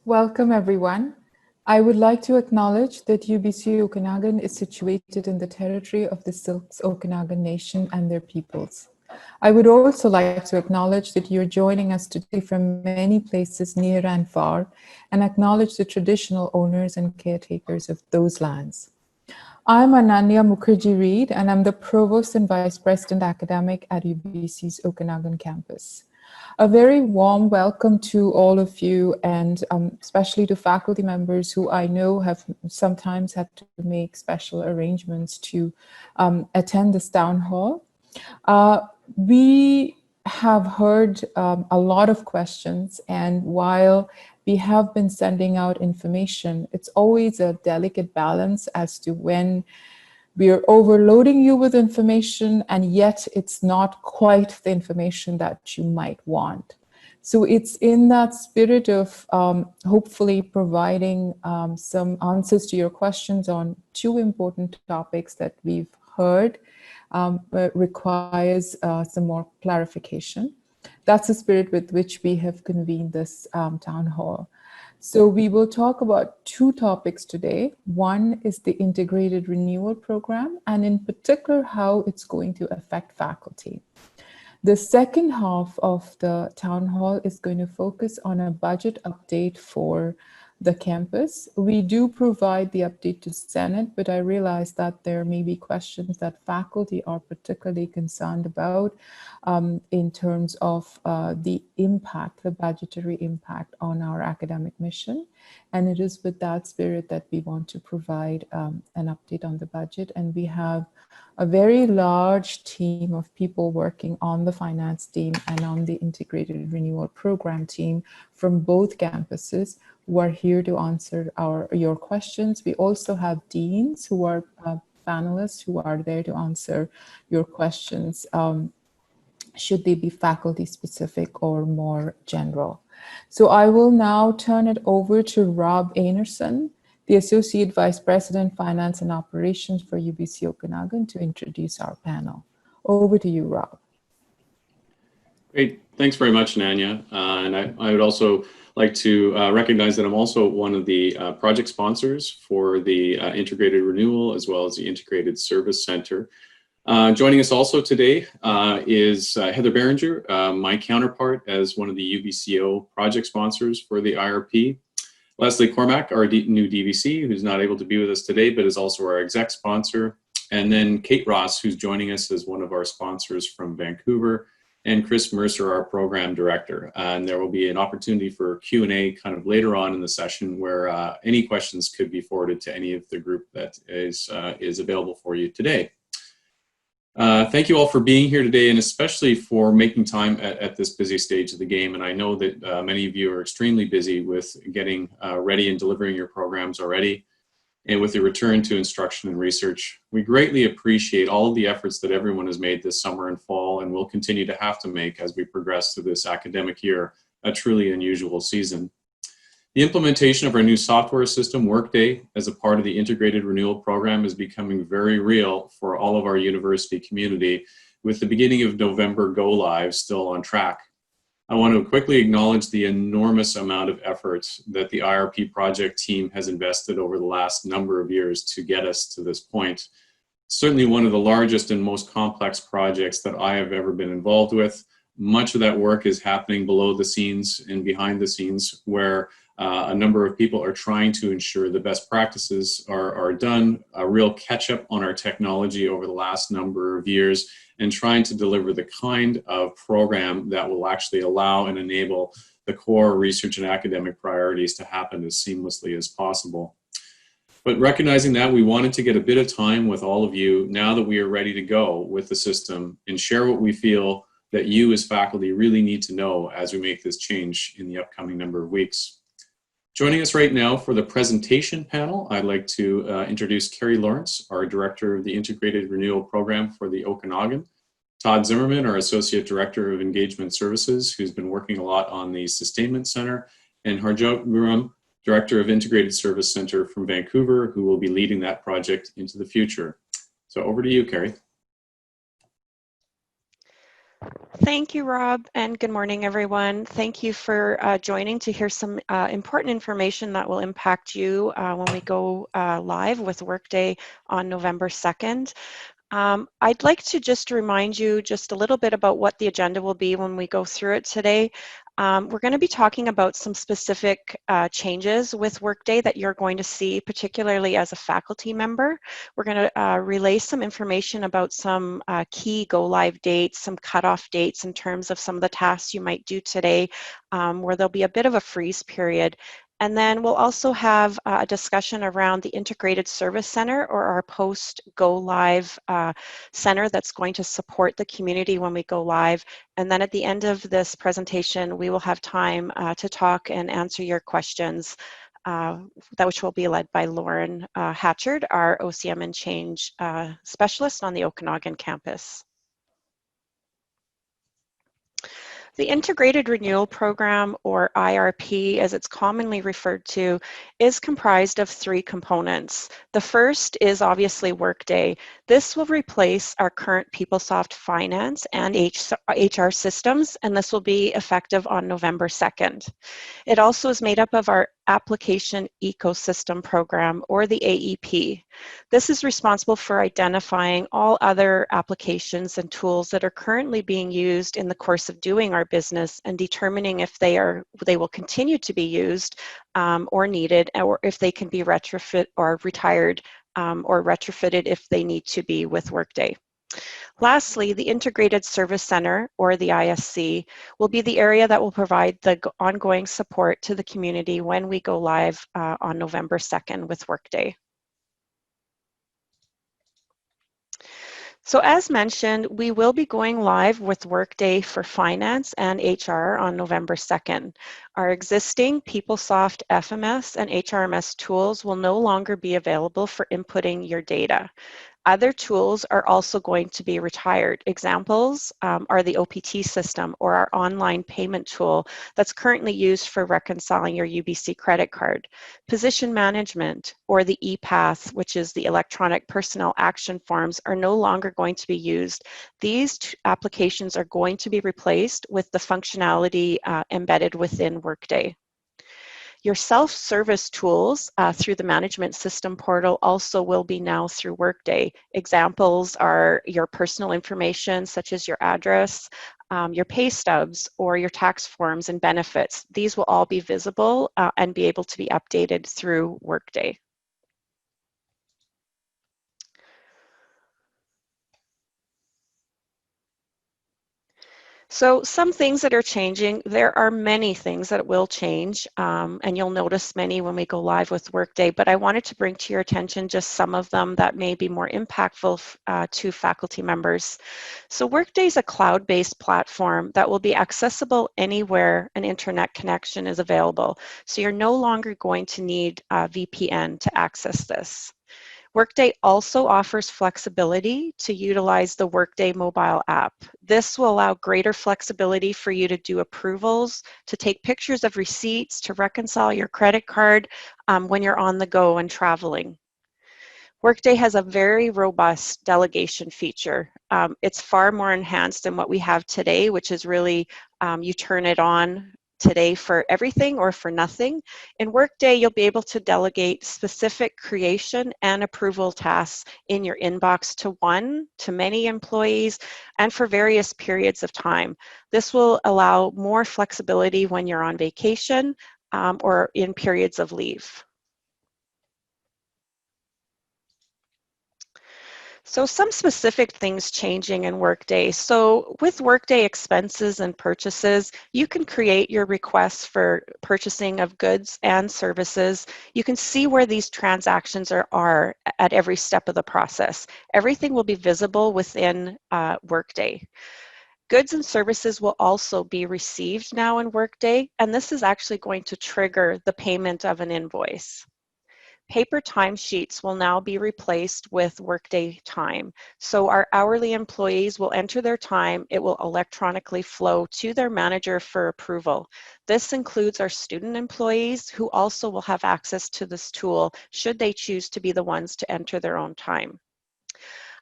Welcome, everyone. I would like to acknowledge that UBC Okanagan is situated in the territory of the Silks Okanagan Nation and their peoples. I would also like to acknowledge that you're joining us today from many places near and far, and acknowledge the traditional owners and caretakers of those lands. I'm Ananya Mukherjee Reid, and I'm the Provost and Vice-President Academic at UBC's Okanagan campus. A very warm welcome to all of you, and especially to faculty members who I know have sometimes had to make special arrangements to attend this town hall. We have heard a lot of questions, and while we have been sending out information, it's always a delicate balance as to when we are overloading you with information and yet it's not quite the information that you might want. So it's in that spirit of hopefully providing some answers to your questions on two important topics that we've heard requires some more clarification. That's the spirit with which we have convened this town hall. So we will talk about two topics today. One is the Integrated Renewal Program, and in particular, how it's going to affect faculty. The second half of the town hall is going to focus on a budget update for the campus. We do provide the update to Senate, but I realize that there may be questions that faculty are particularly concerned about in terms of the impact, the budgetary impact on our academic mission. And it is with that spirit that we want to provide an update on the budget. And we have a very large team of people working on the finance team and on the Integrated Renewal Program team from both campuses who are here to answer your questions. We also have deans who are panelists who are there to answer your questions, should they be faculty specific or more general. So I will now turn it over to Rob Enerson, the Associate Vice President, Finance and Operations for UBC Okanagan, to introduce our panel. Over to you, Rob. Great, thanks very much, Nanya. And I would also like to recognize that I'm also one of the project sponsors for the Integrated Renewal as well as the Integrated Service Center. Joining us also today is Heather Berenger, my counterpart as one of the UBCO project sponsors for the IRP. Leslie Cormack, our new DVC, who's not able to be with us today, but is also our exec sponsor. And then Kate Ross, who's joining us as one of our sponsors from Vancouver, and Chris Mercer, our program director. And there will be an opportunity for Q&A kind of later on in the session where any questions could be forwarded to any of the group that is available for you today. Thank you all for being here today, and especially for making time at this busy stage of the game. And I know that many of you are extremely busy with getting ready and delivering your programs already. And with the return to instruction and research, we greatly appreciate all of the efforts that everyone has made this summer and fall, and will continue to have to make as we progress through this academic year, a truly unusual season. The implementation of our new software system, Workday, as a part of the Integrated Renewal Program is becoming very real for all of our university community, with the beginning of November go live still on track. I want to quickly acknowledge the enormous amount of effort that the IRP project team has invested over the last number of years to get us to this point. Certainly one of the largest and most complex projects that I have ever been involved with. Much of that work is happening below the scenes and behind the scenes, where a number of people are trying to ensure the best practices are done, a real catch up on our technology over the last number of years, and trying to deliver the kind of program that will actually allow and enable the core research and academic priorities to happen as seamlessly as possible. But recognizing that, we wanted to get a bit of time with all of you now that we are ready to go with the system and share what we feel that you as faculty really need to know as we make this change in the upcoming number of weeks. Joining us right now for the presentation panel, I'd like to introduce Carrie Lawrence, our Director of the Integrated Renewal Program for the Okanagan, Todd Zimmerman, our Associate Director of Engagement Services, who's been working a lot on the Sustainment Center, and Harjot Guram, Director of Integrated Service Center from Vancouver, who will be leading that project into the future. So over to you, Carrie. Thank you, Rob, and good morning, everyone. Thank you for joining to hear some important information that will impact you when we go live with Workday on November 2nd. I'd like to just remind you just a little bit about what the agenda will be when we go through it today. We're going to be talking about some specific changes with Workday that you're going to see, particularly as a faculty member. We're going to relay some information about some key go-live dates, some cutoff dates in terms of some of the tasks you might do today, where there'll be a bit of a freeze period. And then we'll also have a discussion around the Integrated Service Center, or our post-go live center that's going to support the community when we go live. And then at the end of this presentation, we will have time to talk and answer your questions, which will be led by Lauren Hatchard, our OCM and Change specialist on the Okanagan campus. The Integrated Renewal Program, or IRP as it's commonly referred to, is comprised of three components. The first is obviously Workday. This will replace our current PeopleSoft Finance and HR systems, and this will be effective on November 2nd. It also is made up of our Application Ecosystem Program, or the AEP. This is responsible for identifying all other applications and tools that are currently being used in the course of doing our business and determining if they will continue to be used or needed, or if they can be retrofit or retired or retrofitted if they need to be with Workday. Lastly, the Integrated Service Center, or the ISC, will be the area that will provide the ongoing support to the community when we go live on November 2nd with Workday. So as mentioned, we will be going live with Workday for Finance and HR on November 2nd. Our existing PeopleSoft FMS and HRMS tools will no longer be available for inputting your data. Other tools are also going to be retired. Examples are the OPT system, or our online payment tool that's currently used for reconciling your UBC credit card. Position management, or the ePath, which is the electronic personnel action forms, are no longer going to be used. These applications are going to be replaced with the functionality embedded within Workday. Your self-service tools through the management system portal also will be now through Workday. Examples are your personal information, such as your address, your pay stubs, or your tax forms and benefits. These will all be visible and be able to be updated through Workday. So some things that are changing, there are many things that will change, and you'll notice many when we go live with Workday, but I wanted to bring to your attention just some of them that may be more impactful to faculty members. So Workday is a cloud-based platform that will be accessible anywhere an internet connection is available. So you're no longer going to need a VPN to access this. Workday also offers flexibility to utilize the Workday mobile app. This will allow greater flexibility for you to do approvals, to take pictures of receipts, to reconcile your credit card when you're on the go and traveling. Workday has a very robust delegation feature. It's far more enhanced than what we have today, which is really you turn it on today for everything or for nothing. In Workday, you'll be able to delegate specific creation and approval tasks in your inbox to one, to many employees, and for various periods of time. This will allow more flexibility when you're on vacation or in periods of leave. So some specific things changing in Workday. So with Workday expenses and purchases, you can create your requests for purchasing of goods and services. You can see where these transactions are at every step of the process. Everything will be visible within Workday. Goods and services will also be received now in Workday, and this is actually going to trigger the payment of an invoice. Paper timesheets will now be replaced with Workday Time. So our hourly employees will enter their time. It will electronically flow to their manager for approval. This includes our student employees, who also will have access to this tool should they choose to be the ones to enter their own time.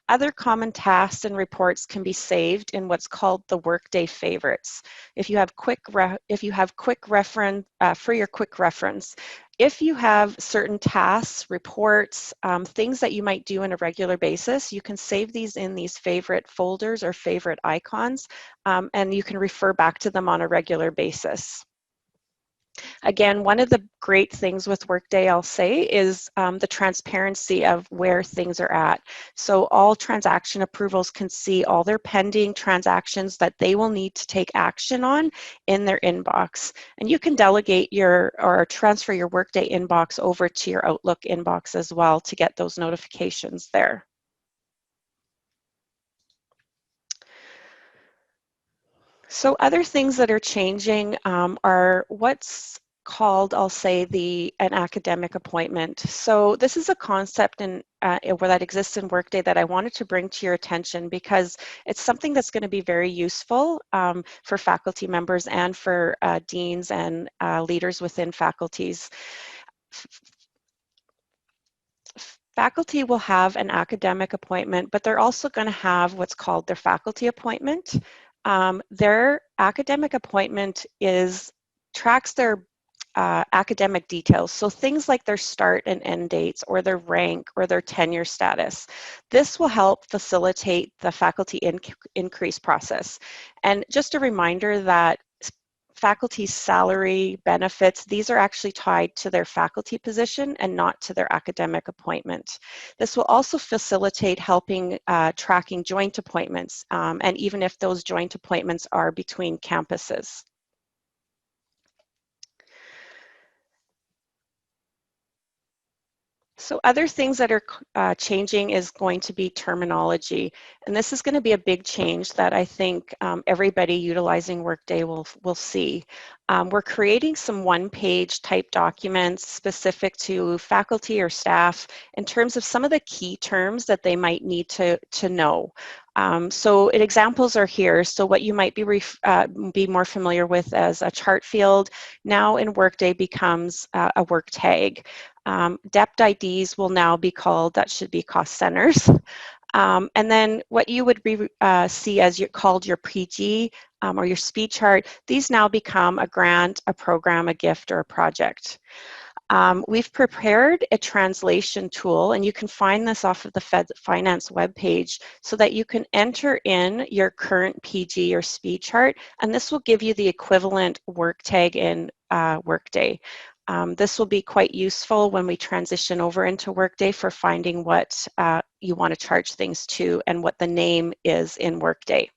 Other common tasks and reports can be saved in what's called the Workday favorites. If you have quick reference, for your quick reference, if you have certain tasks, reports, things that you might do on a regular basis, you can save these in these favorite folders or favorite icons, and you can refer back to them on a regular basis. Again, one of the great things with Workday, I'll say, is the transparency of where things are at. So all transaction approvals can see all their pending transactions that they will need to take action on in their inbox. And you can delegate or transfer your Workday inbox over to your Outlook inbox as well to get those notifications there. So other things that are changing are what's called, I'll say, an academic appointment. So this is a concept that exists in Workday that I wanted to bring to your attention because it's something that's going to be very useful for faculty members and for deans and leaders within faculties. Faculty will have an academic appointment, but they're also going to have what's called their faculty appointment. Their academic appointment tracks their academic details, so things like their start and end dates or their rank or their tenure status. This will help facilitate the faculty increase process. And just a reminder that faculty's salary, benefits, these are actually tied to their faculty position and not to their academic appointment. This will also facilitate helping tracking joint appointments, and even if those joint appointments are between campuses. So other things that are changing is going to be terminology. And this is going to be a big change that I think everybody utilizing Workday will see. We're creating some one-page type documents specific to faculty or staff in terms of some of the key terms that they might need to know. So examples are here. So what you might be more familiar with as a chart field now in Workday becomes a work tag. Dept IDs will now be called, that should be cost centers. And then what you would see as called your PG or your speed chart, these now become a grant, a program, a gift, or a project. We've prepared a translation tool, and you can find this off of the Finance webpage so that you can enter in your current PG or speed chart, and this will give you the equivalent work tag in Workday. This will be quite useful when we transition over into Workday for finding what you want to charge things to and what the name is in Workday.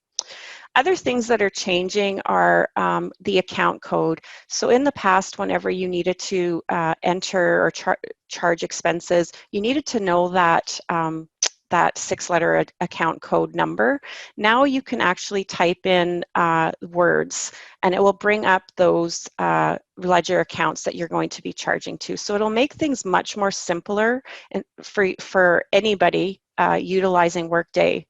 Other things that are changing are the account code. So in the past, whenever you needed to enter or charge expenses, you needed to know that that 6-letter account code number. Now you can actually type in words, and it will bring up those ledger accounts that you're going to be charging to. So it'll make things much more simpler and for anybody utilizing Workday.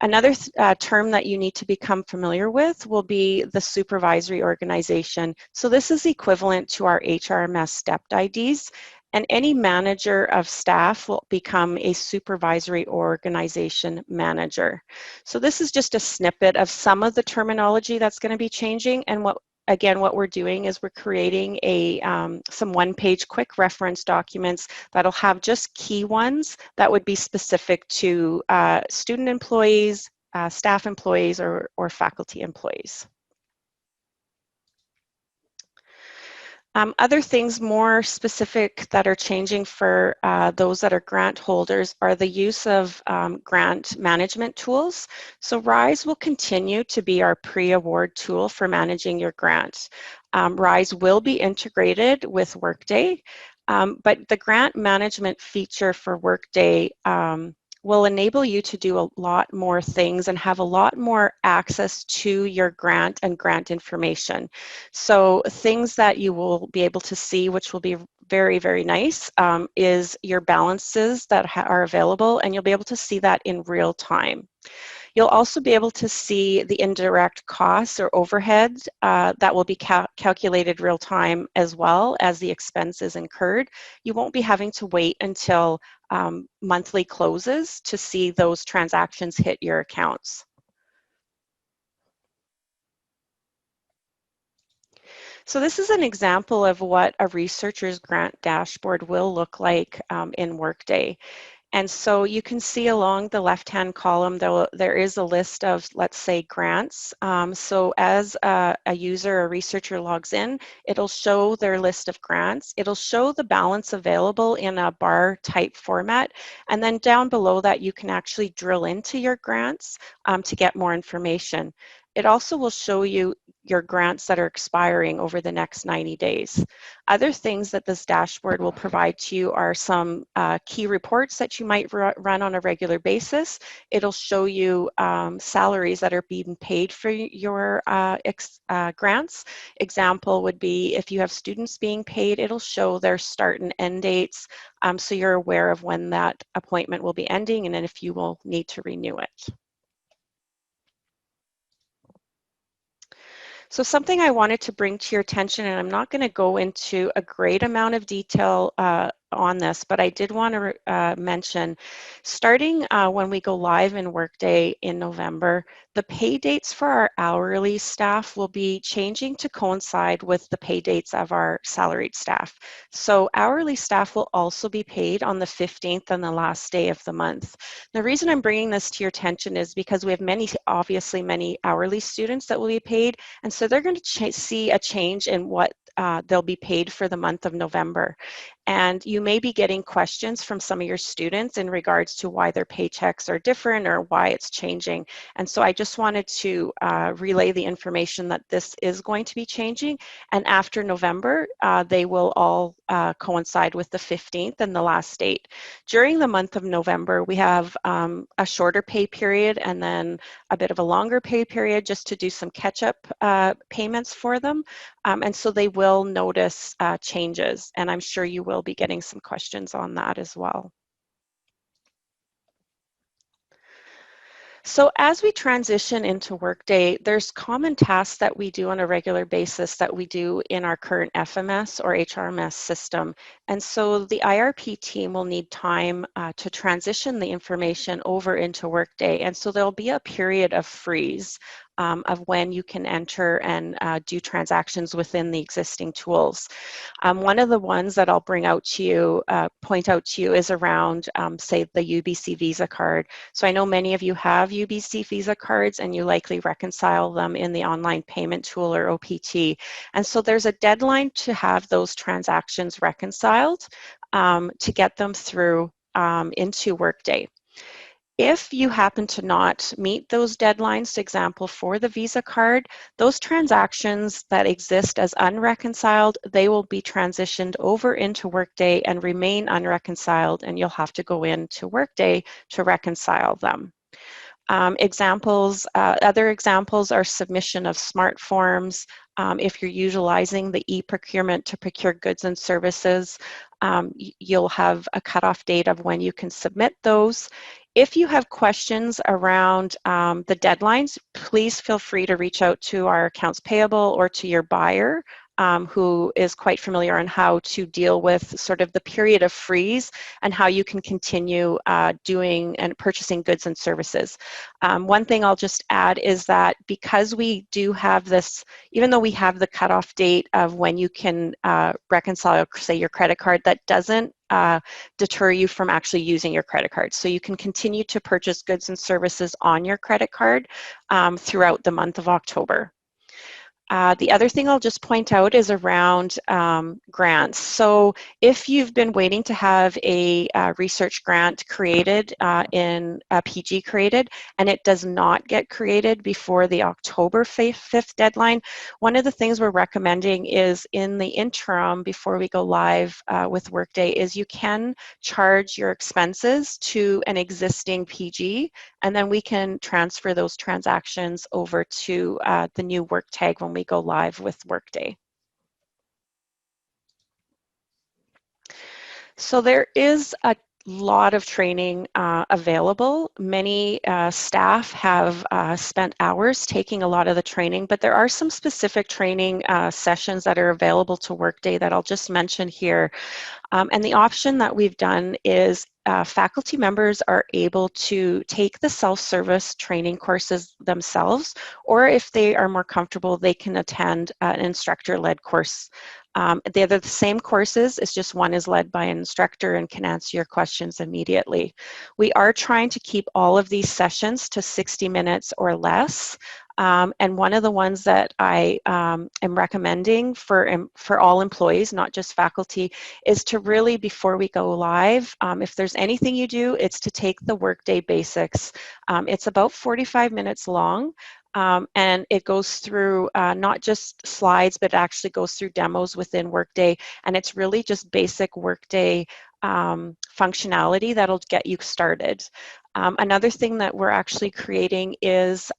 Another term that you need to become familiar with will be the supervisory organization. So this is equivalent to our HRMS stepped IDs, and any manager of staff will become a supervisory organization manager. So this is just a snippet of some of the terminology that's going to be changing, and what we're doing is we're creating some one-page quick reference documents that'll have just key ones that would be specific to student employees, staff employees, or faculty employees. Other things more specific that are changing for those that are grant holders are the use of grant management tools. So RISE will continue to be our pre-award tool for managing your grant. RISE will be integrated with Workday, but the grant management feature for Workday will enable you to do a lot more things and have a lot more access to your grant and grant information. So things that you will be able to see, which will be very, very nice, is your balances that are available, and you'll be able to see that in real time. You'll also be able to see the indirect costs or overheads that will be calculated real time as well as the expenses incurred. You won't be having to wait until monthly closes to see those transactions hit your accounts. So this is an example of what a researcher's grant dashboard will look like in Workday. And so you can see along the left-hand column, though, there is a list of, let's say, grants. So as a user or researcher logs in, it'll show their list of grants. It'll show the balance available in a bar type format. And then down below that, you can actually drill into your grants to get more information. It also will show you your grants that are expiring over the next 90 days. Other things that this dashboard will provide to you are some key reports that you might run on a regular basis. It'll show you salaries that are being paid for your grants. Example would be if you have students being paid, it'll show their start and end dates, so you're aware of when that appointment will be ending and then if you will need to renew it. So something I wanted to bring to your attention, and I'm not going to go into a great amount of detail on this, but I did want to mention, starting when we go live in Workday in November, the pay dates for our hourly staff will be changing to coincide with the pay dates of our salaried staff. So hourly staff will also be paid on the 15th and the last day of the month. The reason I'm bringing this to your attention is because we have obviously many hourly students that will be paid, and so they're going to see a change in what they'll be paid for the month of November. And you may be getting questions from some of your students in regards to why their paychecks are different or why it's changing. And so I just wanted to relay the information that this is going to be changing. And after November, they will all coincide with the 15th and the last date. During the month of November, we have a shorter pay period and then a bit of a longer pay period just to do some catch-up payments for them. And so they will notice changes, and I'm sure you will be getting some questions on that as well. So as we transition into Workday, there's common tasks that we do on a regular basis that we do in our current FMS or HRMS system. And so the IRP team will need time to transition the information over into Workday. And so there'll be a period of freeze of when you can enter and do transactions within the existing tools. One of the ones that I'll bring out to you, point out to you, is around, say, the UBC Visa card. So I know many of you have UBC Visa cards and you likely reconcile them in the online payment tool or OPT. And so there's a deadline to have those transactions reconciled to get them through into Workday. If you happen to not meet those deadlines, for example, for the Visa card, those transactions that exist as unreconciled, they will be transitioned over into Workday and remain unreconciled, and you'll have to go into Workday to reconcile them. Other examples are submission of smart forms. If you're utilizing the e-procurement to procure goods and services, you'll have a cutoff date of when you can submit those. If you have questions around the deadlines, please feel free to reach out to our accounts payable or to your buyer, who is quite familiar on how to deal with sort of the period of freeze and how you can continue doing and purchasing goods and services. One thing I'll just add is that because we do have this, even though we have the cutoff date of when you can reconcile, say, your credit card, that doesn't deter you from actually using your credit card. So you can continue to purchase goods and services on your credit card throughout the month of October. The other thing I'll just point out is around grants. So if you've been waiting to have a research grant created in a PG created, and it does not get created before the October 5th deadline, one of the things we're recommending is in the interim before we go live with Workday is you can charge your expenses to an existing PG, and then we can transfer those transactions over to the new work tag when we go live with Workday. So there is a lot of training available. Many staff have spent hours taking a lot of the training, but there are some specific training sessions that are available to Workday that I'll just mention here. And the option that we've done is faculty members are able to take the self-service training courses themselves, or if they are more comfortable, they can attend an instructor-led course. They're the same courses, it's just one is led by an instructor and can answer your questions immediately. We are trying to keep all of these sessions to 60 minutes or less. And one of the ones that I am recommending for all employees, not just faculty, is to really, before we go live, if there's anything you do, it's to take the Workday Basics. It's about 45 minutes long. And it goes through not just slides, but actually goes through demos within Workday. And it's really just basic Workday functionality that'll get you started. Another thing that we're actually creating is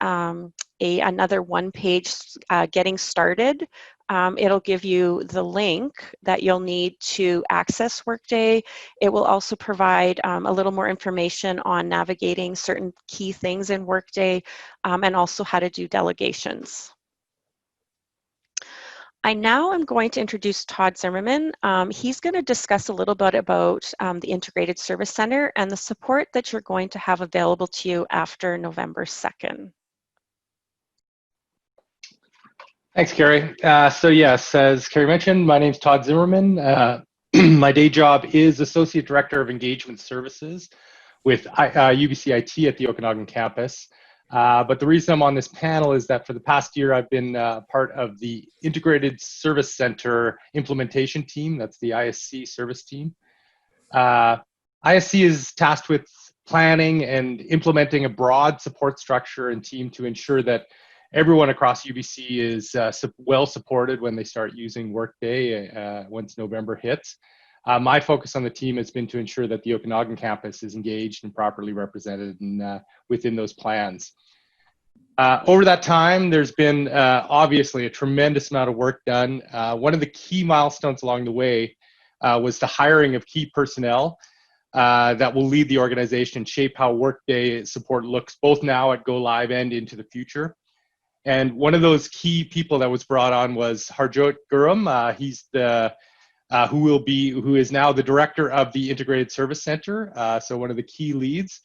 another one-page getting started. It'll give you the link that you'll need to access Workday. It will also provide a little more information on navigating certain key things in Workday and also how to do delegations. I now am going to introduce Todd Zimmerman. He's going to discuss a little bit about the Integrated Service Center and the support that you're going to have available to you after November 2nd. Thanks, Carrie. So yes, as Carrie mentioned, my name's Todd Zimmerman. My day job is Associate Director of Engagement Services with UBC IT at the Okanagan campus. But the reason I'm on this panel is that for the past year, I've been part of the Integrated Service Center implementation team. That's the ISC service team. ISC is tasked with planning and implementing a broad support structure and team to ensure that everyone across UBC is well supported when they start using Workday once November hits. My focus on the team has been to ensure that the Okanagan campus is engaged and properly represented within those plans. Over that time, there's been obviously a tremendous amount of work done. One of the key milestones along the way was the hiring of key personnel that will lead the organization and shape how Workday support looks both now at Go Live and into the future. And one of those key people that was brought on was Harjot Gurram. He's the who is now the director of the Integrated Service Center. So one of the key leads.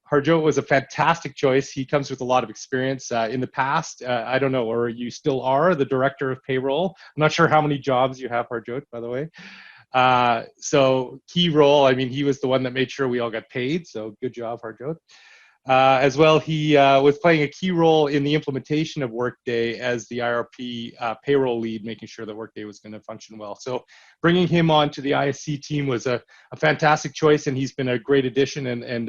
Harjot was a fantastic choice. He comes with a lot of experience. In the past, I don't know, or you still are the director of payroll. I'm not sure how many jobs you have, Harjot, by the way. So key role. I mean, he was the one that made sure we all got paid. So good job, Harjot. As well, he was playing a key role in the implementation of Workday as the IRP payroll lead, making sure that Workday was going to function well. So bringing him on to the ISC team was a fantastic choice, and he's been a great addition. And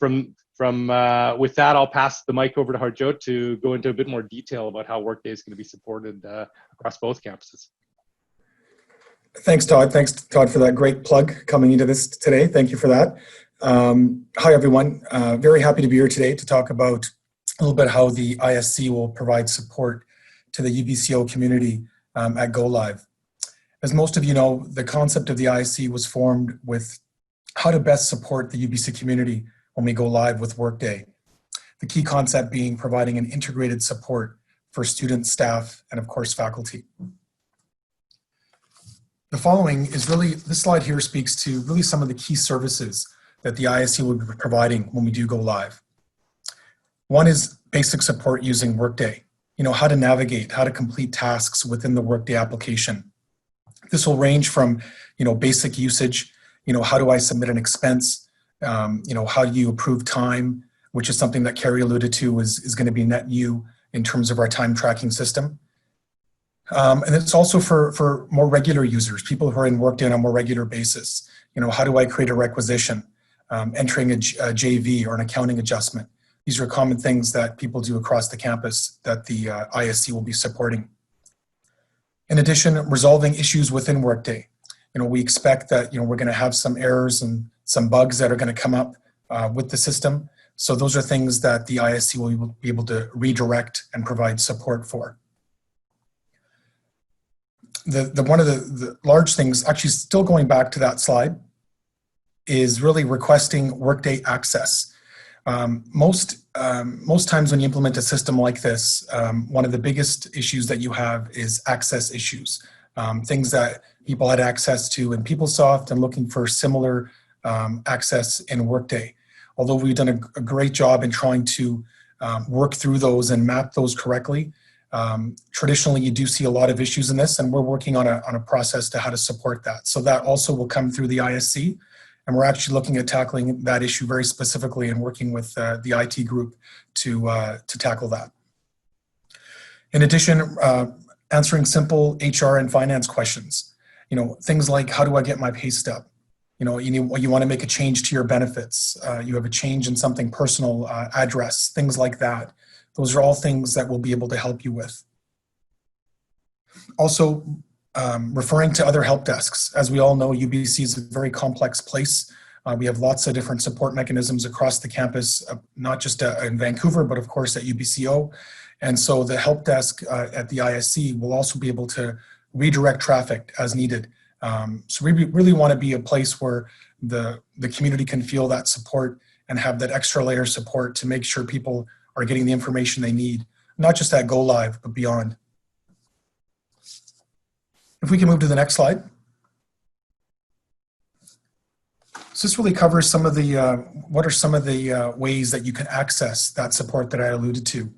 with that, I'll pass the mic over to Harjot to go into a bit more detail about how Workday is going to be supported across both campuses. Thanks, Todd. Thanks, Todd, for that great plug coming into this today. Thank you for that. Hi, everyone. Very happy to be here today to talk about a little bit how the ISC will provide support to the UBCO community at Go Live. As most of you know, the concept of the ISC was formed with how to best support the UBC community when we go live with Workday. The key concept being providing an integrated support for students, staff, and of course, faculty. The following is really, this slide here speaks to really some of the key services that the ISC will be providing when we do go live. One is basic support using Workday. You know, how to navigate, how to complete tasks within the Workday application. This will range from, you know, basic usage, you know, how do I submit an expense, you know, how do you approve time, which is something that Carrie alluded to is going to be net new in terms of our time tracking system. And it's also for more regular users, people who are in Workday on a more regular basis. You know, how do I create a requisition? Entering a JV or an accounting adjustment. These are common things that people do across the campus that the ISC will be supporting. In addition, resolving issues within Workday. You know, we expect that, you know, we're going to have some errors and some bugs that are going to come up with the system. So those are things that the ISC will be able to redirect and provide support for. One of the large things, actually still going back to that slide, is really requesting Workday access. Most times when you implement a system like this, one of the biggest issues that you have is access issues. Things that people had access to in PeopleSoft and looking for similar access in Workday. Although we've done a great job in trying to work through those and map those correctly, traditionally you do see a lot of issues in this, and we're working on a process to how to support that. So that also will come through the ISC, and we're actually looking at tackling that issue very specifically and working with the IT group to tackle that. In addition, answering simple HR and finance questions. Things like, how do I get my pay stub? You want to make a change to your benefits. You have a change in something personal, address, things like that. Those are all things that we'll be able to help you with. Also, referring to other help desks. As we all know, UBC is a very complex place. We have lots of different support mechanisms across the campus, not just in Vancouver, but of course at UBCO. And so the help desk at the ISC will also be able to redirect traffic as needed. So we really want to be a place where the community can feel that support and have that extra layer of support to make sure people are getting the information they need, not just at Go Live, but beyond. If we can move to the next slide. So this really covers some of the, what are some of the ways that you can access that support that I alluded to.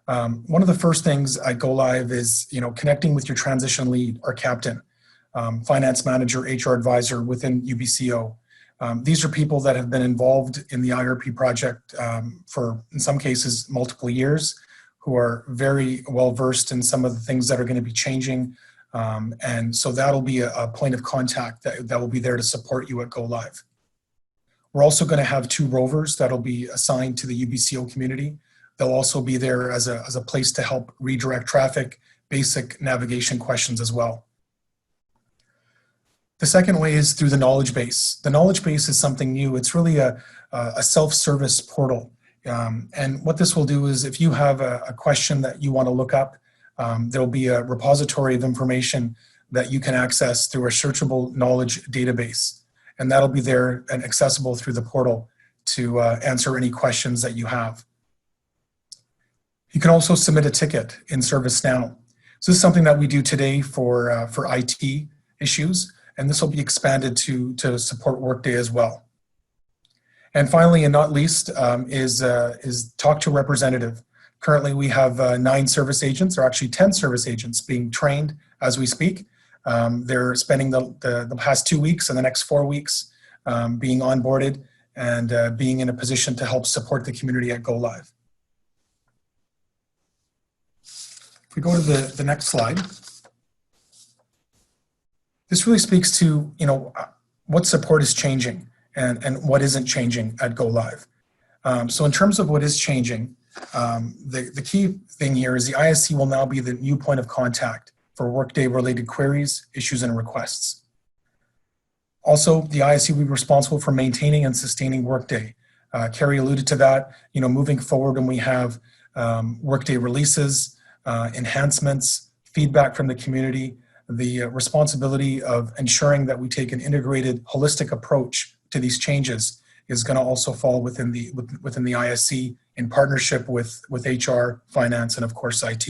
One of the first things at Go Live is, connecting with your transition lead or captain, finance manager, HR advisor within UBCO. These are people that have been involved in the IRP project for, in some cases, multiple years, who are very well versed in some of the things that are going to be changing. And so that'll be a point of contact that will be there to support you at Go Live. We're also going to have 2 rovers that'll be assigned to the UBCO community. They'll also be there as a place to help redirect traffic, basic navigation questions as well. The second way is through the knowledge base. The knowledge base is something new. It's really a self-service portal. And what this will do is if you have a question that you want to look up, there'll be a repository of information that you can access through a searchable knowledge database. And that'll be there and accessible through the portal to answer any questions that you have. You can also submit a ticket in ServiceNow. So this is something that we do today for IT issues, and this will be expanded to support Workday as well. And finally, and not least, is talk to a representative. Currently, we have 9 service agents, or actually 10 service agents being trained as we speak. They're spending the past 2 weeks and the next 4 weeks being onboarded and being in a position to help support the community at Go Live. If we go to the next slide, this really speaks to what support is changing and what isn't changing at Go Live. So in terms of what is changing, the key thing here is the ISC will now be the new point of contact for Workday-related queries, issues, and requests. Also, the ISC will be responsible for maintaining and sustaining Workday. Carrie alluded to that. Moving forward, when we have Workday releases, enhancements, feedback from the community, the responsibility of ensuring that we take an integrated, holistic approach to these changes is going to also fall within the ISC in partnership with HR, finance, and of course IT.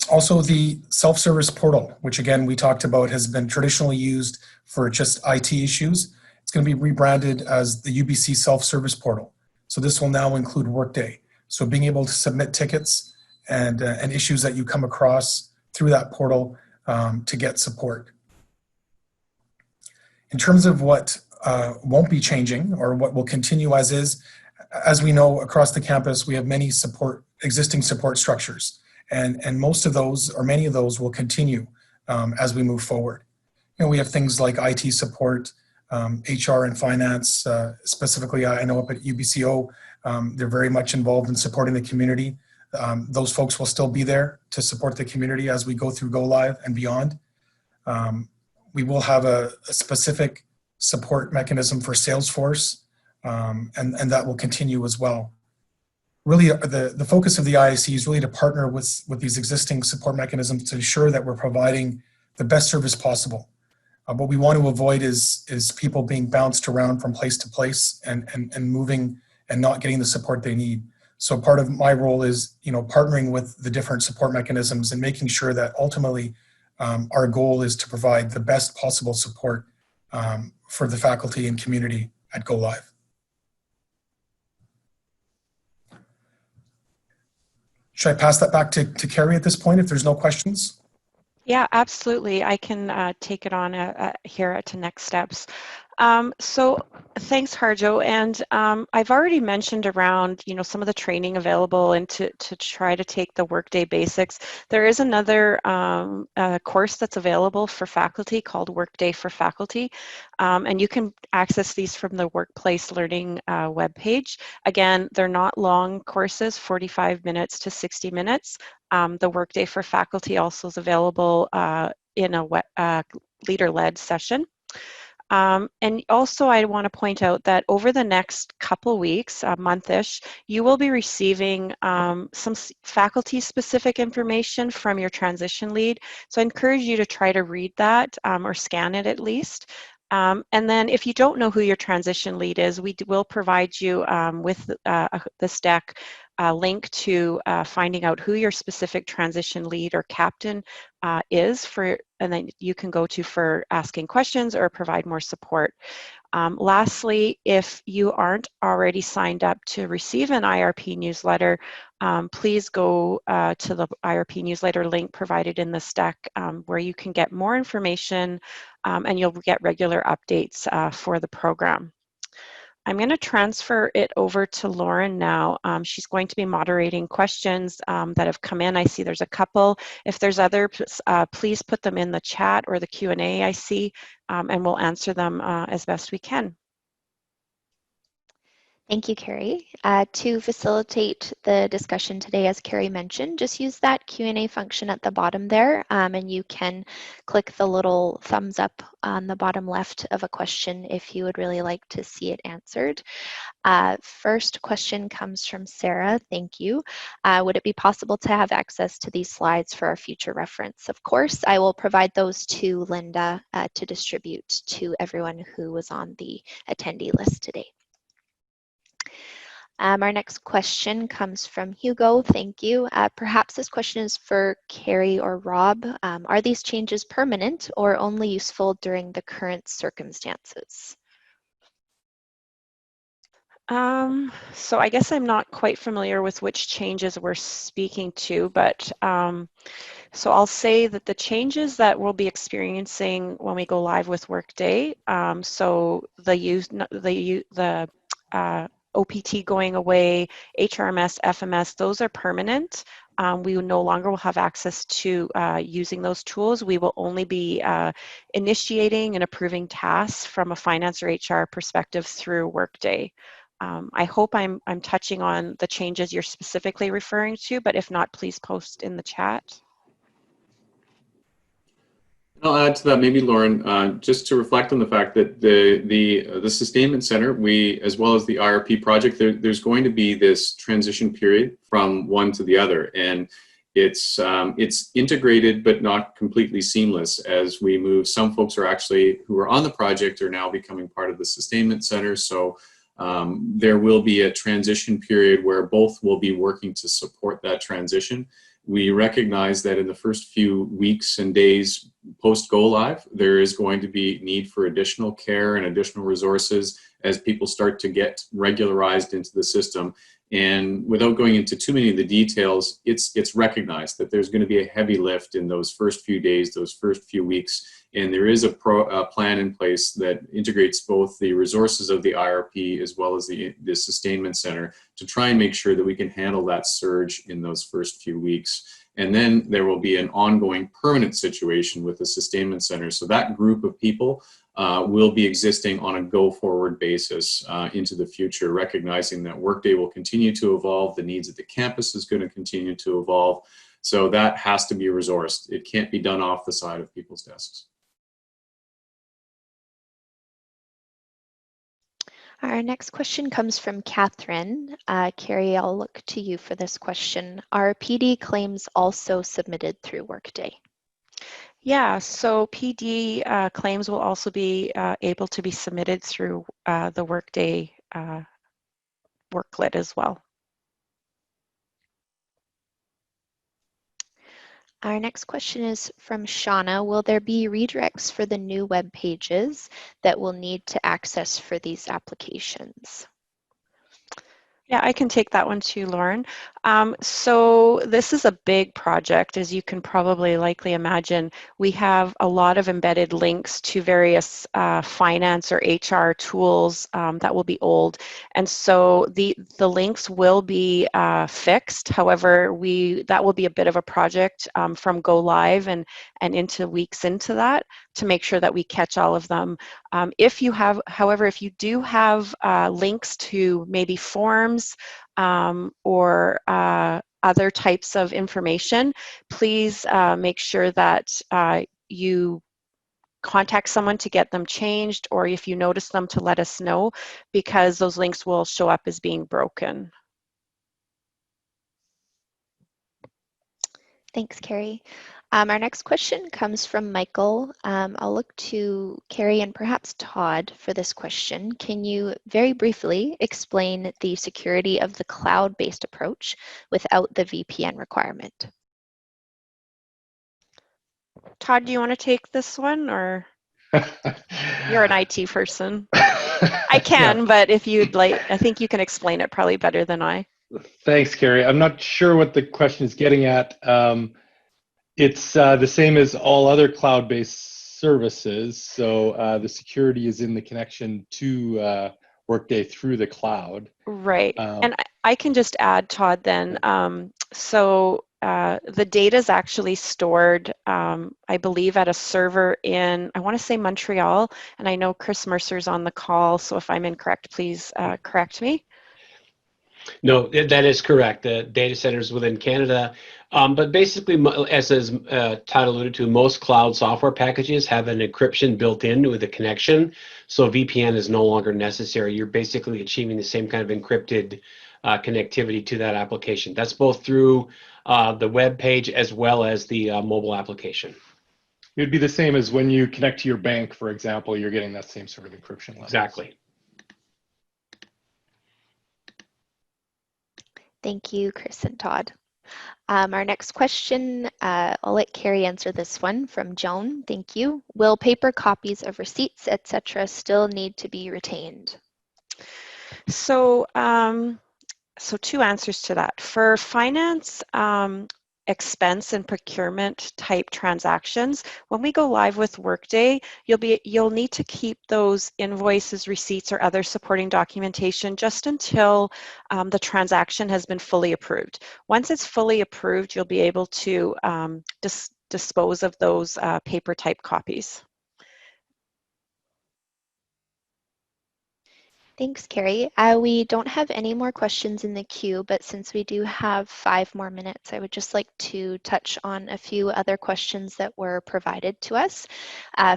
Also, the self-service portal, which again we talked about, has been traditionally used for just IT issues. It's going to be rebranded as the UBC self-service portal. So this will now include Workday. So being able to submit tickets and issues that you come across through that portal to get support. In terms of what won't be changing or what will continue as is, as we know across the campus, we have many existing support structures. And most of those, or many of those, will continue as we move forward. We have things like IT support, HR and finance, specifically I know up at UBCO, they're very much involved in supporting the community. Those folks will still be there to support the community as we go through Go Live and beyond. We will have a specific support mechanism for Salesforce, and that will continue as well. Really, the focus of the ISC is really to partner with these existing support mechanisms to ensure that we're providing the best service possible. What we want to avoid is people being bounced around from place to place and moving and not getting the support they need. So part of my role is, partnering with the different support mechanisms and making sure that ultimately our goal is to provide the best possible support for the faculty and community at Go Live. Should I pass that back to Carrie at this point if there's no questions? Yeah, absolutely. I can take it on here to next steps. So thanks, Harjo. And I've already mentioned around, some of the training available and to try to take the Workday basics. There is another course that's available for faculty called Workday for Faculty. And you can access these from the Workplace Learning webpage. Again, they're not long courses, 45 minutes to 60 minutes. The Workday for Faculty also is available in a leader-led session. And also I want to point out that over the next couple weeks, a month-ish, you will be receiving some faculty-specific information from your transition lead. So I encourage you to try to read that or scan it at least. And then if you don't know who your transition lead is, we will provide you with this deck link to finding out who your specific transition lead or captain is and then you can go to for asking questions or provide more support. Lastly, if you aren't already signed up to receive an IRP newsletter, please go to the IRP newsletter link provided in this deck where you can get more information and you'll get regular updates for the program. I'm going to transfer it over to Lauren now. She's going to be moderating questions that have come in. I see there's a couple. If there's others, please put them in the chat or the Q&A I see, and we'll answer them as best we can. Thank you, Carrie. To facilitate the discussion today, as Carrie mentioned, just use that Q&A function at the bottom there, and you can click the little thumbs up on the bottom left of a question if you would really like to see it answered. First question comes from Sarah. Thank you. Would it be possible to have access to these slides for our future reference? Of course, I will provide those to Linda to distribute to everyone who was on the attendee list today. Our next question comes from Hugo. Thank you. Perhaps this question is for Carrie or Rob. Are these changes permanent or only useful during the current circumstances? So I guess I'm not quite familiar with which changes we're speaking to, but so I'll say that the changes that we'll be experiencing when we go live with Workday, so the OPT going away, HRMS, FMS, those are permanent. We no longer will have access to using those tools. We will only be initiating and approving tasks from a finance or HR perspective through Workday. I hope I'm touching on the changes you're specifically referring to, but if not, please post in the chat. I'll add to that, maybe Lauren, just to reflect on the fact that the Sustainment Center, as well as the IRP project, there's going to be this transition period from one to the other, and it's integrated but not completely seamless as we move. Some folks who are on the project are now becoming part of the Sustainment Center, so there will be a transition period where both will be working to support that transition. We recognize that in the first few weeks and days post-go live, there is going to be need for additional care and additional resources as people start to get regularized into the system. And without going into too many of the details, it's recognized that there's going to be a heavy lift in those first few days, those first few weeks. And there is a plan in place that integrates both the resources of the IRP as well as the Sustainment Center to try and make sure that we can handle that surge in those first few weeks. And then there will be an ongoing permanent situation with the Sustainment Center. So that group of people will be existing on a go-forward basis into the future, recognizing that Workday will continue to evolve, the needs of the campus is going to continue to evolve. So that has to be resourced. It can't be done off the side of people's desks. Our next question comes from Catherine. Carrie, I'll look to you for this question. Are PD claims also submitted through Workday? Yeah, so PD claims will also be able to be submitted through the Workday worklet as well. Our next question is from Shauna. Will there be redirects for the new web pages that we'll need to access for these applications? Yeah, I can take that one too, Lauren. So this is a big project, as you can probably likely imagine. We have a lot of embedded links to various finance or HR tools that will be old. And so the links will be fixed. However, that will be a bit of a project from go live and into weeks into that to make sure that we catch all of them. However, if you do have links to maybe forms or other types of information, please make sure that you contact someone to get them changed, or if you notice them, to let us know, because those links will show up as being broken. Thanks, Carrie. Our next question comes from Michael. I'll look to Carrie and perhaps Todd for this question. Can you very briefly explain the security of the cloud-based approach without the VPN requirement? Todd, do you want to take this one, or you're an IT person? I can, yeah. But if you'd like, I think you can explain it probably better than I. Thanks, Carrie. I'm not sure what the question is getting at. It's the same as all other cloud-based services. So the security is in the connection to Workday through the cloud. Right. And I can just add, Todd, then. The data is actually stored, I believe, at a server in, I want to say Montreal. And I know Chris Mercer's on the call, so if I'm incorrect, please correct me. No, that is correct. The data centers within Canada, but basically, as Todd alluded to, most cloud software packages have an encryption built in with a connection, so VPN is no longer necessary. You're basically achieving the same kind of encrypted connectivity to that application. That's both through the web page as well as the mobile application. It would be the same as when you connect to your bank, for example, you're getting that same sort of encryption level. Exactly. Thank you, Chris and Todd. Our next question, I'll let Carrie answer this one from Joan. Thank you. Will paper copies of receipts, etc., still need to be retained? So, so two answers to that. For finance, expense and procurement type transactions, when we go live with Workday, you'll need to keep those invoices, receipts, or other supporting documentation just until the transaction has been fully approved. Once it's fully approved, you'll be able to dispose of those paper type copies. Thanks, Carrie. We don't have any more questions in the queue, but since we do have 5 more minutes, I would just like to touch on a few other questions that were provided to us.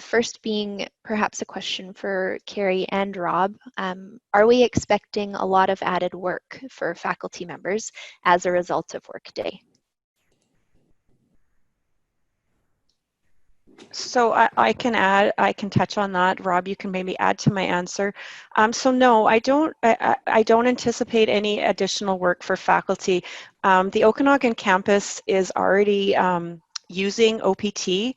First being perhaps a question for Carrie and Rob. Are we expecting a lot of added work for faculty members as a result of Workday? So I can touch on that. Rob, you can maybe add to my answer. So no, I don't anticipate any additional work for faculty. The Okanagan campus is already using OPT.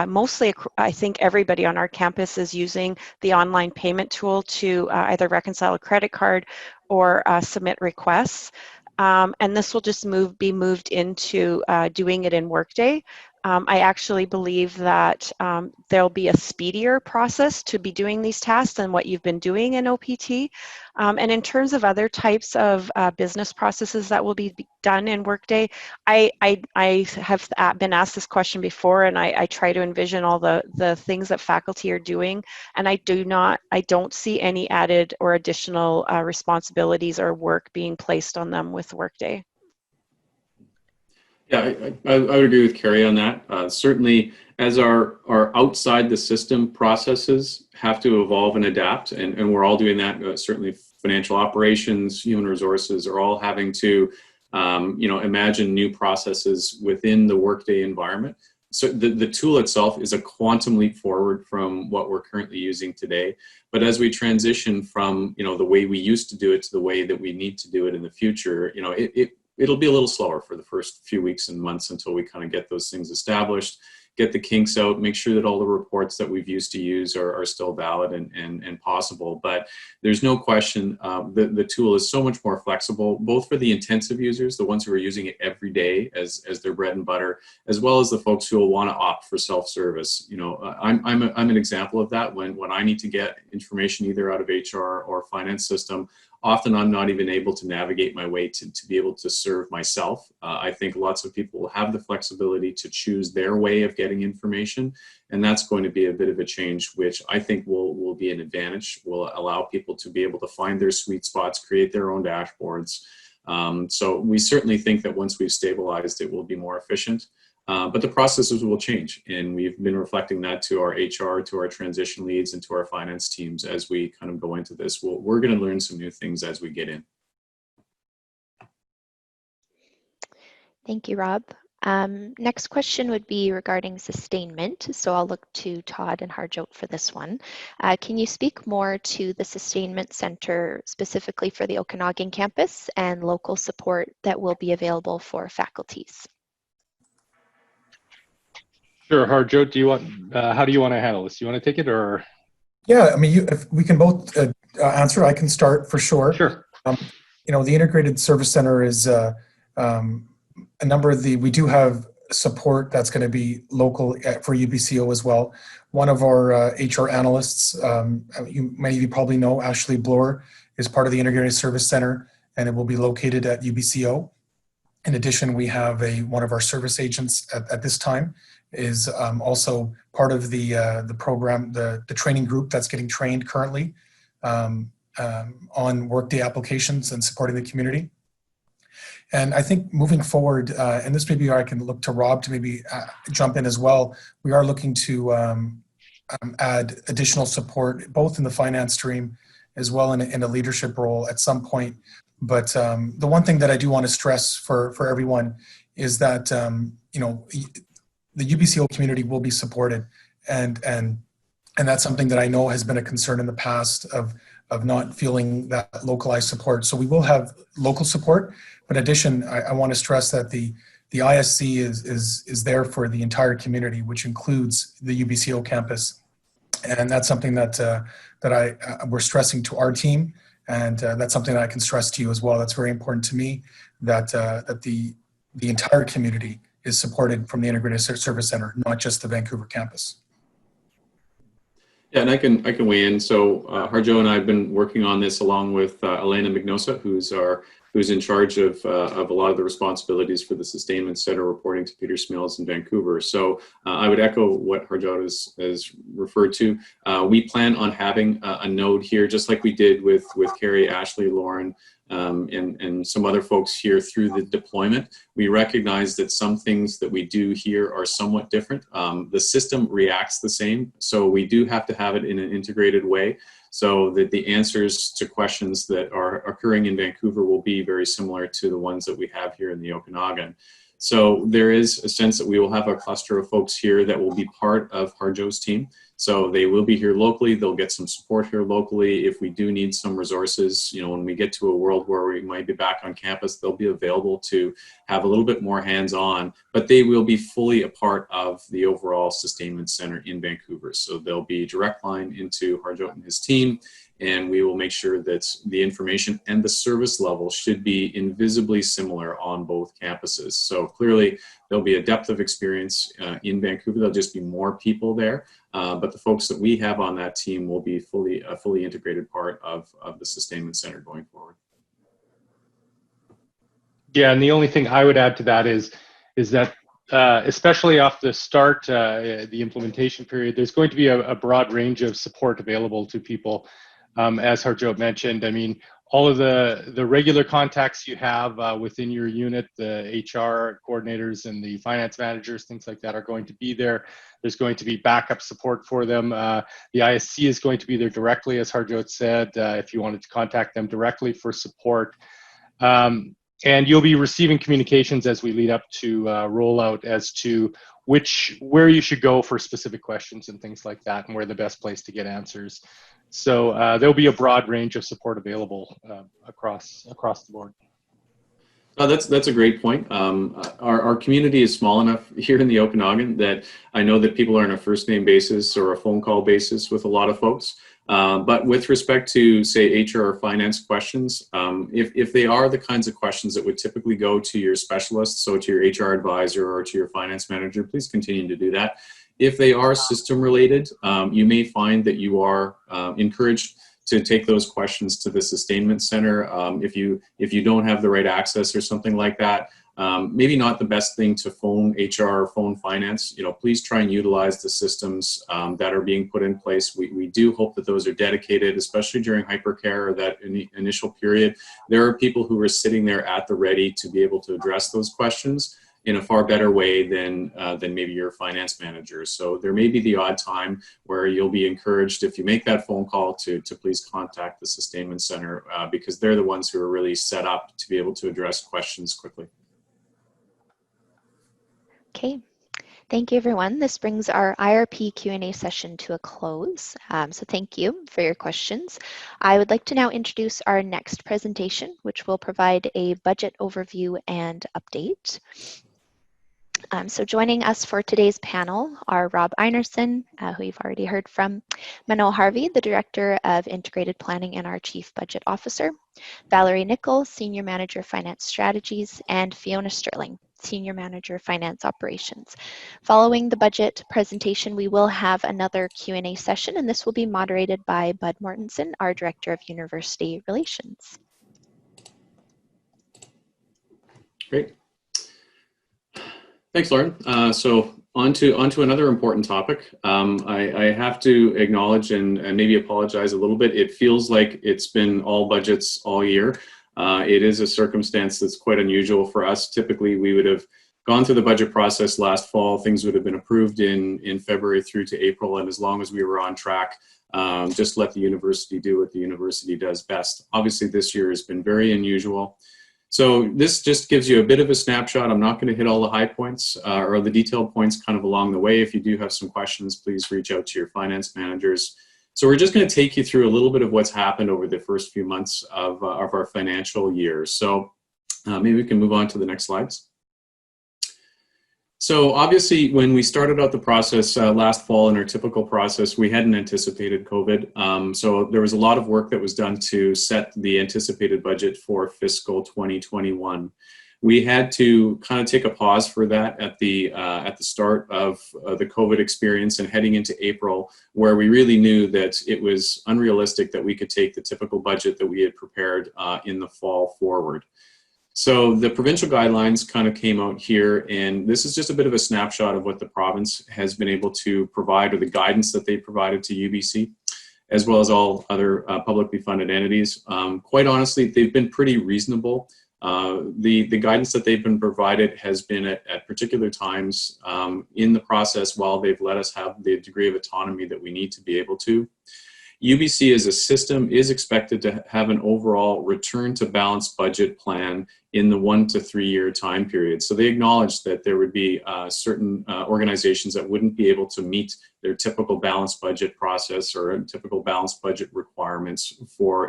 Mostly, I think everybody on our campus is using the online payment tool to either reconcile a credit card or submit requests. And this will just be moved into doing it in Workday. I actually believe that there'll be a speedier process to be doing these tasks than what you've been doing in OPT. And in terms of other types of business processes that will be done in Workday, I have been asked this question before, and I try to envision all the things that faculty are doing, and I don't see any added or additional responsibilities or work being placed on them with Workday. Yeah, I would agree with Carrie on that. Certainly, as our outside the system processes have to evolve and adapt, and we're all doing that. Certainly, financial operations, human resources are all having to, imagine new processes within the Workday environment. so the tool itself is a quantum leap forward from what we're currently using today. But as we transition from, the way we used to do it to the way that we need to do it in the future, it'll be a little slower for the first few weeks and months until we kind of get those things established, get the kinks out, make sure that all the reports that we've used to use are still valid and possible. But there's no question the tool is so much more flexible, both for the intensive users, the ones who are using it every day as their bread and butter, as well as the folks who will want to opt for self-service. I'm an example of that. When I need to get information either out of HR or finance system, often I'm not even able to navigate my way to be able to serve myself. I think lots of people will have the flexibility to choose their way of getting information, and that's going to be a bit of a change, which I think will be an advantage, will allow people to be able to find their sweet spots, create their own dashboards. So we certainly think that once we've stabilized, it will be more efficient. But the processes will change, and we've been reflecting that to our HR, to our transition leads, and to our finance teams as we kind of go into this. We're going to learn some new things as we get in. Thank you, Rob. Next question would be regarding sustainment. So I'll look to Todd and Harjot for this one. Can you speak more to the Sustainment Center specifically for the Okanagan campus and local support that will be available for faculties? Sure, Harjot, how do you want to handle this? Do you want to take it or? Yeah, I mean, if we can both answer, I can start for sure. Sure. The Integrated Service Center is a number of we do have support that's going to be local for UBCO as well. One of our HR analysts, many of you probably know, Ashley Bloor, is part of the Integrated Service Center, and it will be located at UBCO. In addition, we have one of our service agents at this time is also part of the program, the training group that's getting trained currently on Workday applications and supporting the community. And I think moving forward, and this maybe I can look to Rob to maybe jump in as well, we are looking to add additional support, both in the finance stream as well in a leadership role at some point. But the one thing that I do want to stress for everyone is that, the UBCO community will be supported, and that's something that I know has been a concern in the past of not feeling that localized support. So we will have local support, but in addition, I want to stress that the ISC is there for the entire community, which includes the UBCO campus, and that's something that we're stressing to our team, and that's something that I can stress to you as well. That's very important to me that the entire community is supported from the Integrated Service Center, not just the Vancouver campus. Yeah, and I can weigh in. So Harjo and I have been working on this along with Elena Mignosa, who's in charge of a lot of the responsibilities for the Sustainment Center, reporting to Peter Smills in Vancouver. So I would echo what Harjo has referred to. We plan on having a node here, just like we did with Carrie, Ashley, Lauren, and some other folks here through the deployment. We recognize that some things that we do here are somewhat different. The system reacts the same, so we do have to have it in an integrated way so that the answers to questions that are occurring in Vancouver will be very similar to the ones that we have here in the Okanagan. So there is a sense that we will have a cluster of folks here that will be part of Harjo's team. So they will be here locally. They'll get some support here locally. If we do need some resources, when we get to a world where we might be back on campus, they'll be available to have a little bit more hands-on, but they will be fully a part of the overall Sustainment Center in Vancouver. So they'll be direct line into Harjo and his team, and we will make sure that the information and the service level should be invisibly similar on both campuses. So clearly, there'll be a depth of experience in Vancouver. There'll just be more people there, but the folks that we have on that team will be a fully integrated part of the Sustainment Center going forward. Yeah, and the only thing I would add to that is that especially off the start, the implementation period, there's going to be a broad range of support available to people. As Harjot mentioned, I mean, all of the regular contacts you have within your unit, the HR coordinators and the finance managers, things like that are going to be there. There's going to be backup support for them. The ISC is going to be there directly, as Harjot said, if you wanted to contact them directly for support. And you'll be receiving communications as we lead up to rollout as to where you should go for specific questions and things like that, and where the best place to get answers. So there'll be a broad range of support available across the board. That's a great point. Our community is small enough here in the Okanagan that I know that people are on a first name basis or a phone call basis with a lot of folks. But with respect to, say, HR or finance questions, if they are the kinds of questions that would typically go to your specialist, so to your HR advisor or to your finance manager, please continue to do that. If they are system related, you may find that you are encouraged to take those questions to the sustainment center. If you don't have the right access or something like that, maybe not the best thing to phone HR or phone finance. Please try and utilize the systems that are being put in place. We do hope that those are dedicated, especially during hypercare or that initial period. There are people who are sitting there at the ready to be able to address those questions in a far better way than maybe your finance manager. So there may be the odd time where you'll be encouraged, if you make that phone call, to please contact the sustainment center because they're the ones who are really set up to be able to address questions quickly. Okay. Thank you, everyone. This brings our IRP Q&A session to a close. So thank you for your questions. I would like to now introduce our next presentation, which will provide a budget overview and update. So joining us for today's panel are Rob Einerson, who you've already heard from, Manoj Harvey, the Director of Integrated Planning and our Chief Budget Officer, Valerie Nickel, Senior Manager Finance Strategies, and Fiona Sterling, Senior Manager Finance Operations. Following the budget presentation, we will have another Q&A session, and this will be moderated by Bud Mortensen, our Director of University Relations. Great. Thanks, Lauren. So on to another important topic. I have to acknowledge and maybe apologize a little bit. It feels like it's been all budgets all year. It is a circumstance that's quite unusual for us. Typically, we would have gone through the budget process last fall. Things would have been approved in February through to April. And as long as we were on track, just let the university do what the university does best. Obviously, this year has been very unusual. So this just gives you a bit of a snapshot. I'm not going to hit all the high points or the detailed points kind of along the way. If you do have some questions, please reach out to your finance managers. So we're just going to take you through a little bit of what's happened over the first few months of our financial year. So maybe we can move on to the next slides. So obviously, when we started out the process last fall in our typical process, we hadn't anticipated COVID. So there was a lot of work that was done to set the anticipated budget for fiscal 2021. We had to kind of take a pause for that at the start of the COVID experience and heading into April, where we really knew that it was unrealistic that we could take the typical budget that we had prepared in the fall forward. So the provincial guidelines kind of came out here, and this is just a bit of a snapshot of what the province has been able to provide, or the guidance that they provided to UBC, as well as all other publicly funded entities. Quite honestly, they've been pretty reasonable. The guidance that they've been provided has been at particular times in the process while they've let us have the degree of autonomy that we need to be able to. UBC as a system is expected to have an overall return to balanced budget plan in the 1 to 3 year time period. So they acknowledge that there would be certain organizations that wouldn't be able to meet their typical balanced budget process or typical balanced budget requirements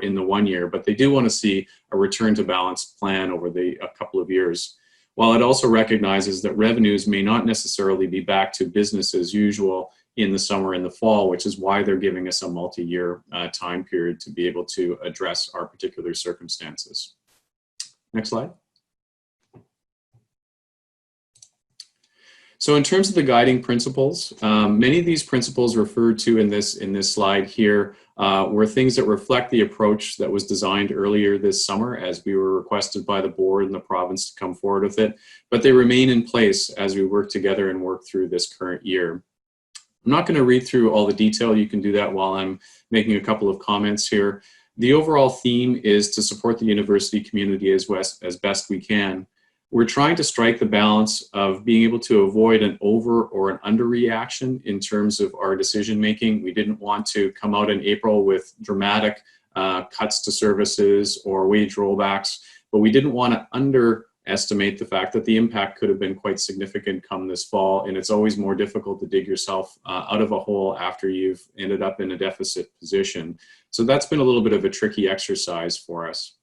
in the 1 year, but they do want to see a return to balanced plan over a couple of years. While it also recognizes that revenues may not necessarily be back to business as usual in the summer and the fall, which is why they're giving us a multi-year time period to be able to address our particular circumstances. Next slide. So in terms of the guiding principles, many of these principles referred to in this slide here were things that reflect the approach that was designed earlier this summer as we were requested by the board and the province to come forward with it, but they remain in place as we work together and work through this current year. I'm not going to read through all the detail. You can do that while I'm making a couple of comments here. The overall theme is to support the university community as best we can. We're trying to strike the balance of being able to avoid an over or an under reaction in terms of our decision making. We didn't want to come out in April with dramatic cuts to services or wage rollbacks, but we didn't want to underestimate the fact that the impact could have been quite significant come this fall, and it's always more difficult to dig yourself out of a hole after you've ended up in a deficit position. So that's been a little bit of a tricky exercise for us.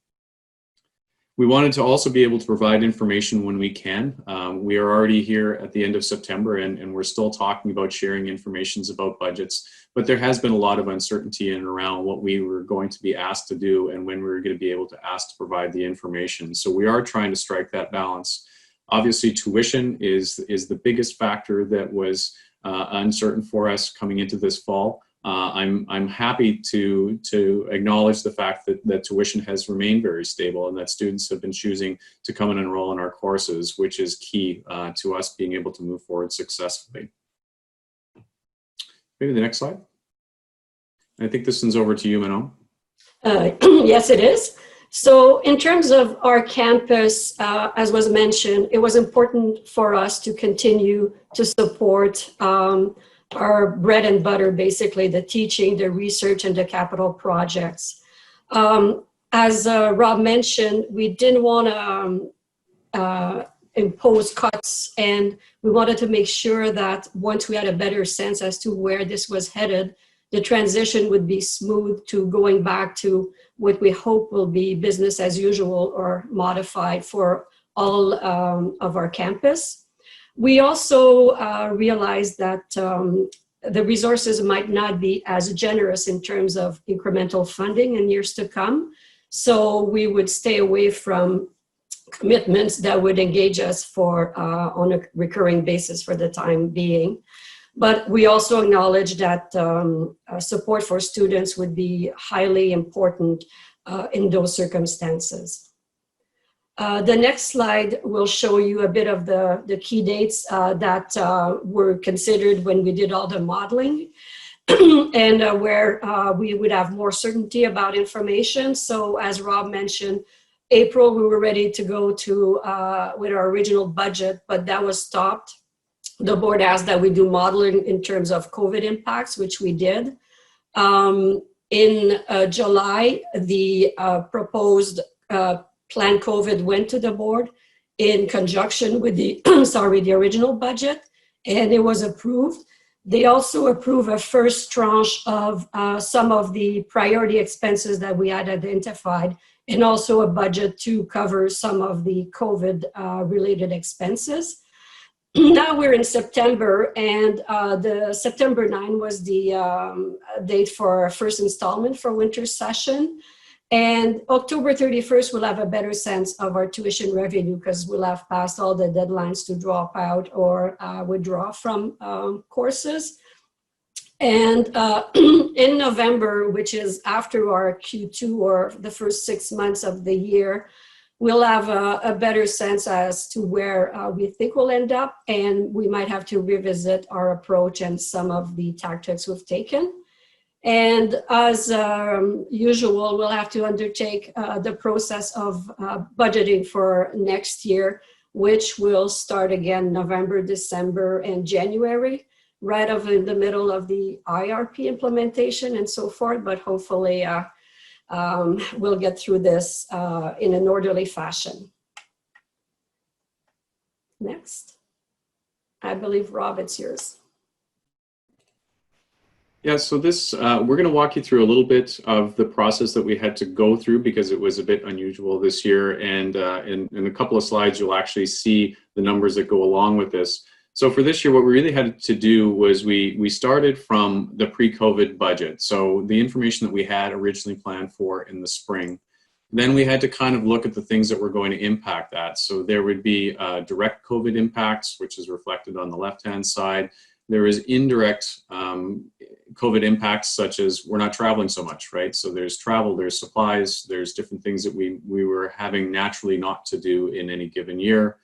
We wanted to also be able to provide information when we can. We are already here at the end of September, and we're still talking about sharing information about budgets, but there has been a lot of uncertainty in and around what we were going to be asked to do and when we were going to be able to ask to provide the information. So we are trying to strike that balance. Obviously, tuition is the biggest factor that was uncertain for us coming into this fall. I'm happy to acknowledge the fact that tuition has remained very stable and that students have been choosing to come and enroll in our courses, which is key to us being able to move forward successfully. Maybe the next slide. I think this one's over to you, Manon. Yes, it is. So in terms of our campus, as was mentioned, it was important for us to continue to support our bread and butter, basically the teaching, the research, and the capital projects. As Rob mentioned, we didn't want to impose cuts, and we wanted to make sure that once we had a better sense as to where this was headed, the transition would be smooth to going back to what we hope will be business as usual or modified for all of our campus. We also realized that the resources might not be as generous in terms of incremental funding in years to come. So we would stay away from commitments that would engage us for on a recurring basis for the time being. But we also acknowledge that support for students would be highly important in those circumstances. The next slide will show you a bit of the key dates that were considered when we did all the modeling and where we would have more certainty about information. So as Rob mentioned, April, we were ready to go to with our original budget, but that was stopped. The board asked that we do modeling in terms of COVID impacts, which we did. In July, the proposed plan COVID went to the board in conjunction with the, the original budget, and it was approved. They also approved a first tranche of some of the priority expenses that we had identified, and also a budget to cover some of the COVID related expenses. Now we're in September, and the September 9 was the date for our first installment for winter session. And October 31st, we'll have a better sense of our tuition revenue because we'll have passed all the deadlines to drop out or withdraw from courses. And in November, which is after our Q2 or the first 6 months of the year, we'll have a better sense as to where we think we'll end up, and we might have to revisit our approach and some of the tactics we've taken. And as usual, we'll have to undertake the process of budgeting for next year, which will start again November, December, and January, right in the middle of the IRP implementation and so forth, but hopefully we'll get through this in an orderly fashion. Next. I believe, Rob, it's yours. Yeah, so this, we're going to walk you through a little bit of the process that we had to go through because it was a bit unusual this year. And in a couple of slides, you'll actually see the numbers that go along with this. So for this year, what we really had to do was we started from the pre-COVID budget. So the information that we had originally planned for in the spring. Then we had to kind of look at the things that were going to impact that. So there would be direct COVID impacts, which is reflected on the left-hand side. There is indirect COVID impacts, such as we're not traveling so much, right? So there's travel, there's supplies, there's different things that we were having naturally not to do in any given year.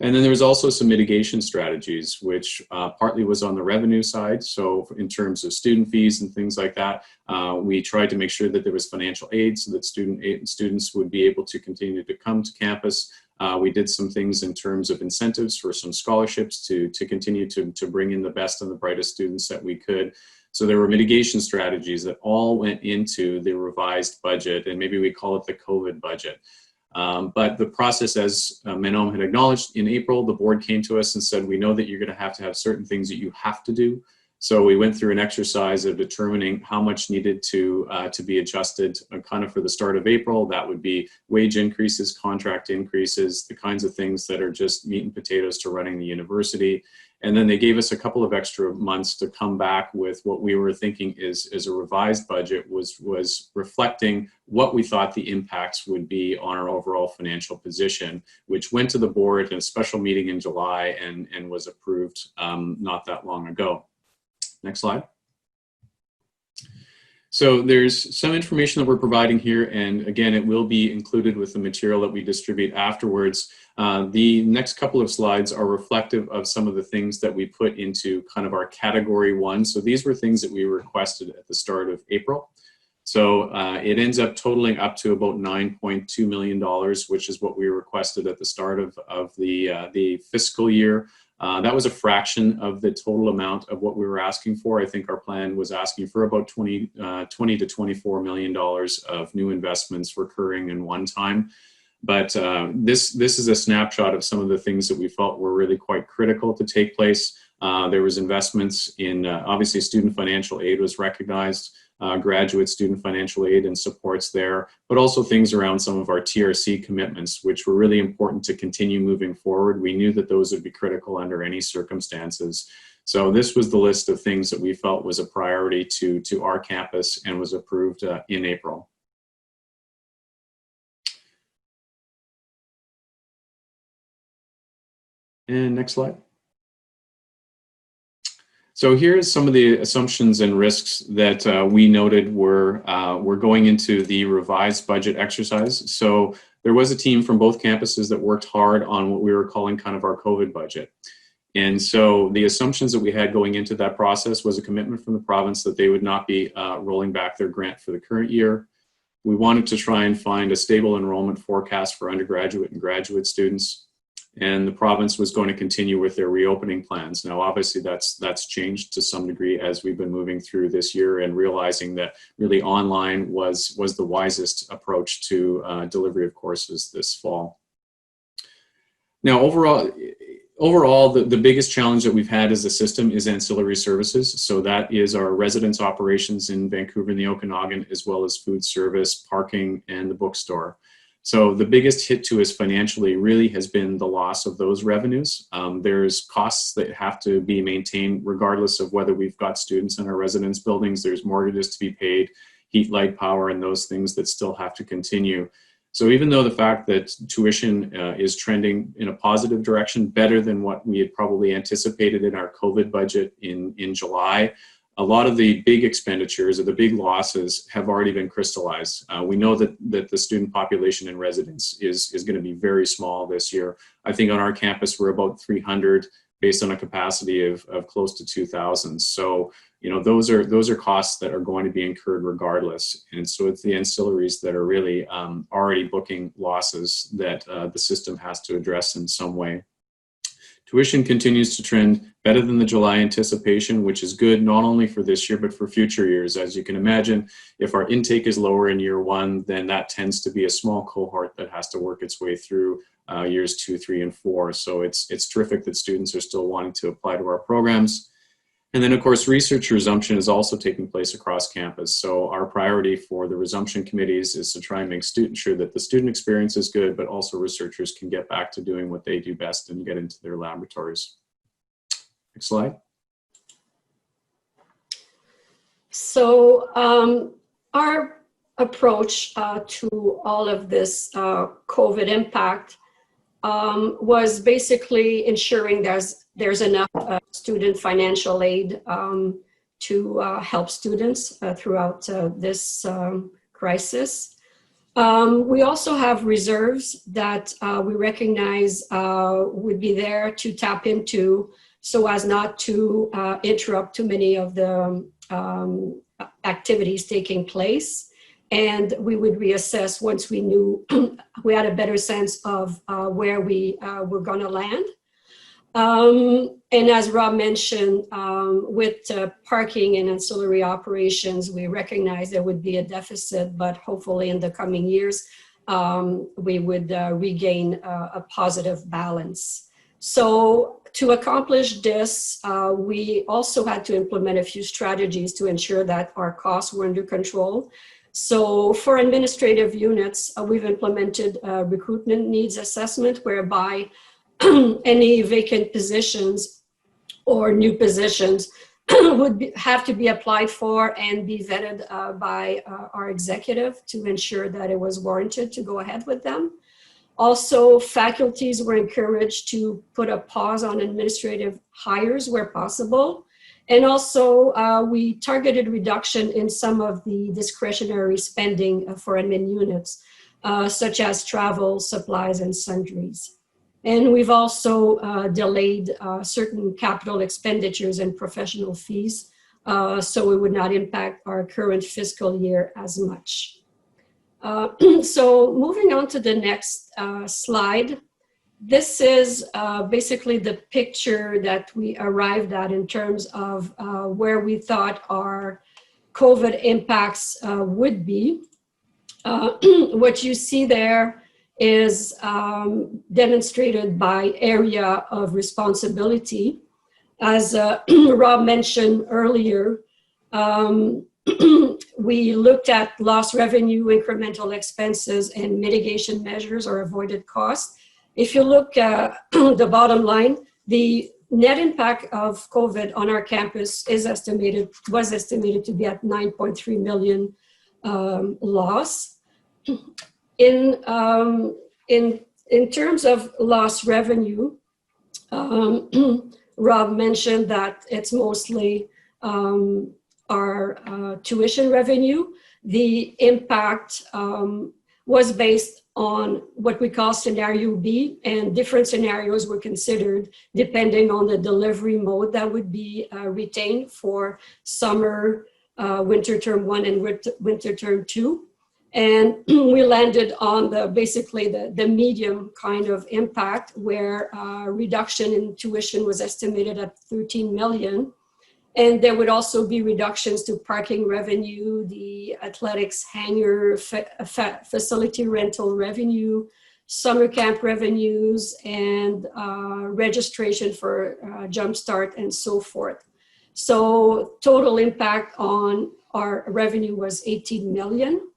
And then there was also some mitigation strategies, which partly was on the revenue side. So in terms of student fees and things like that, we tried to make sure that there was financial aid so that students would be able to continue to come to campus. We did some things in terms of incentives for some scholarships to continue to bring in the best and the brightest students that we could. So there were mitigation strategies that all went into the revised budget, and maybe we call it the COVID budget. But the process, as Manon had acknowledged, in April, the board came to us and said, we know that you're going to have certain things that you have to do. So we went through an exercise of determining how much needed to be adjusted kind of for the start of April. That would be wage increases, contract increases, the kinds of things that are just meat and potatoes to running the university. And then they gave us a couple of extra months to come back with what we were thinking is a revised budget, was reflecting what we thought the impacts would be on our overall financial position, which went to the board in a special meeting in July and was approved not that long ago. Next slide. So there's some information that we're providing here, and again, it will be included with the material that we distribute afterwards. The next couple of slides are reflective of some of the things that we put into kind of our category 1. So these were things that we requested at the start of April. So it ends up totaling up to about $9.2 million, which is what we requested at the start of the fiscal year. That was a fraction of the total amount of what we were asking for. I think our plan was asking for about $20 to $24 million of new investments recurring and one time. But this is a snapshot of some of the things that we felt were really quite critical to take place. There was investments in, obviously, student financial aid was recognized, graduate student financial aid and supports there, but also things around some of our TRC commitments, which were really important to continue moving forward. We knew that those would be critical under any circumstances. So this was the list of things that we felt was a priority to our campus and was approved in April. And next slide. So here's some of the assumptions and risks that we noted were going into the revised budget exercise. So there was a team from both campuses that worked hard on what we were calling kind of our COVID budget. And so the assumptions that we had going into that process was a commitment from the province that they would not be rolling back their grant for the current year. We wanted to try and find a stable enrollment forecast for undergraduate and graduate students. And the province was going to continue with their reopening plans. Now, obviously, that's changed to some degree as we've been moving through this year and realizing that really online was the wisest approach to delivery of courses this fall. Now, overall, the biggest challenge that we've had as a system is ancillary services. So that is our residence operations in Vancouver and the Okanagan, as well as food service, parking, and the bookstore. So the biggest hit to us financially really has been the loss of those revenues. There's costs that have to be maintained regardless of whether we've got students in our residence buildings. There's mortgages to be paid, heat, light, power, and those things that still have to continue. So even though the fact that tuition is trending in a positive direction, better than what we had probably anticipated in our COVID budget in July, a lot of the big expenditures or the big losses have already been crystallized. We know that the student population in residence is going to be very small this year. I think on our campus, we're about 300 based on a capacity of close to 2,000. So, you know, those are costs that are going to be incurred regardless. And so it's the ancillaries that are really already booking losses that the system has to address in some way. Tuition continues to trend better than the July anticipation, which is good not only for this year, but for future years. As you can imagine, if our intake is lower in year 1, then that tends to be a small cohort that has to work its way through years 2, 3, and 4. So it's terrific that students are still wanting to apply to our programs. And then, of course, research resumption is also taking place across campus. So our priority for the resumption committees is to try and make sure that the student experience is good, but also researchers can get back to doing what they do best and get into their laboratories. Next slide. So our approach to all of this COVID impact was basically ensuring there's enough student financial aid to help students throughout this crisis. We also have reserves that we recognize would be there to tap into so as not to interrupt too many of the activities taking place. And we would reassess once we knew we had a better sense of where we were going to land. And as Rob mentioned, with parking and ancillary operations, we recognize there would be a deficit, but hopefully in the coming years, we would regain a positive balance. So to accomplish this, we also had to implement a few strategies to ensure that our costs were under control. So for administrative units, we've implemented a recruitment needs assessment whereby any vacant positions or new positions would have to be applied for and be vetted by our executive to ensure that it was warranted to go ahead with them. Also, faculties were encouraged to put a pause on administrative hires where possible. And also, we targeted reduction in some of the discretionary spending for admin units, such as travel, supplies, and sundries. And we've also delayed certain capital expenditures and professional fees, so it would not impact our current fiscal year as much. So moving on to the next slide. This is basically the picture that we arrived at in terms of where we thought our COVID impacts would be. What you see there is demonstrated by area of responsibility. As Rob mentioned earlier, we looked at lost revenue, incremental expenses, and mitigation measures or avoided costs. If you look at the bottom line, the net impact of COVID on our campus was estimated to be at 9.3 million loss. In terms of lost revenue, Rob mentioned that it's mostly our tuition revenue. The impact was based on what we call scenario B, and different scenarios were considered depending on the delivery mode that would be retained for summer, winter term 1 and winter term 2. And we landed on basically the medium kind of impact where reduction in tuition was estimated at 13 million. And there would also be reductions to parking revenue, the athletics hangar, facility rental revenue, summer camp revenues, and registration for Jumpstart and so forth. So total impact on our revenue was 18 million.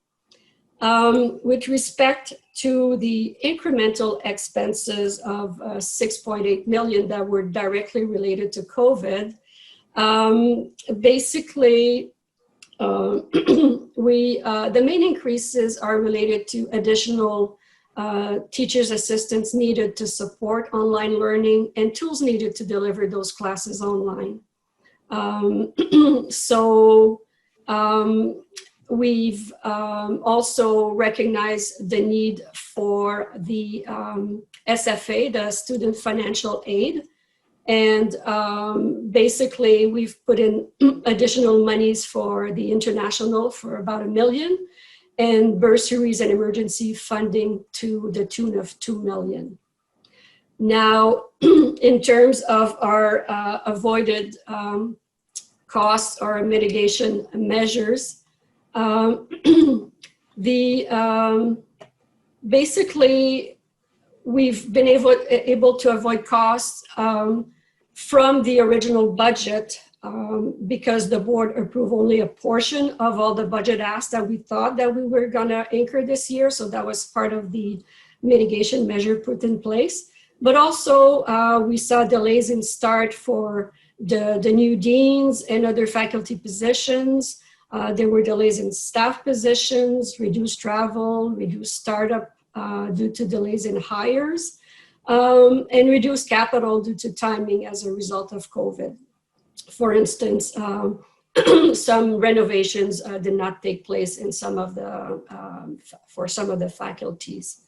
With respect to the incremental expenses of 6.8 million that were directly related to COVID, basically, the main increases are related to additional teachers' assistants needed to support online learning and tools needed to deliver those classes online. We've also recognized the need for the SFA, the Student Financial Aid. And basically, we've put in additional monies for the international for about $1 million, and bursaries and emergency funding to the tune of $2 million. Now, in terms of our avoided costs or mitigation measures, basically, we've been able to avoid costs from the original budget because the board approved only a portion of all the budget asks that we thought that we were gonna incur this year. So that was part of the mitigation measure put in place. But also we saw delays in start for the new deans and other faculty positions. There were delays in staff positions, reduced travel, reduced startup due to delays in hires, and reduced capital due to timing as a result of COVID. For instance, some renovations did not take place in for some of the faculties.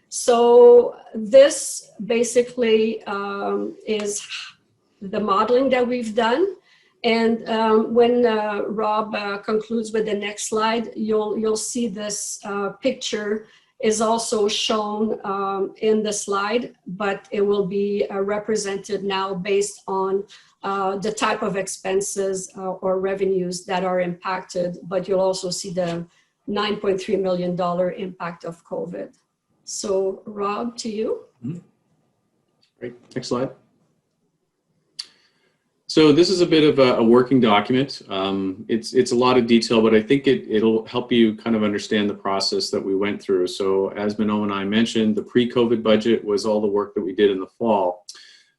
So this basically is the modeling that we've done. And when Rob concludes with the next slide, you'll see this picture is also shown in the slide, but it will be represented now based on the type of expenses or revenues that are impacted. But you'll also see the $9.3 million impact of COVID. So Rob, to you. Great, next slide. So this is a bit of a working document. It's a lot of detail, but I think it'll help you kind of understand the process that we went through. So as Manon and I mentioned, the pre-COVID budget was all the work that we did in the fall.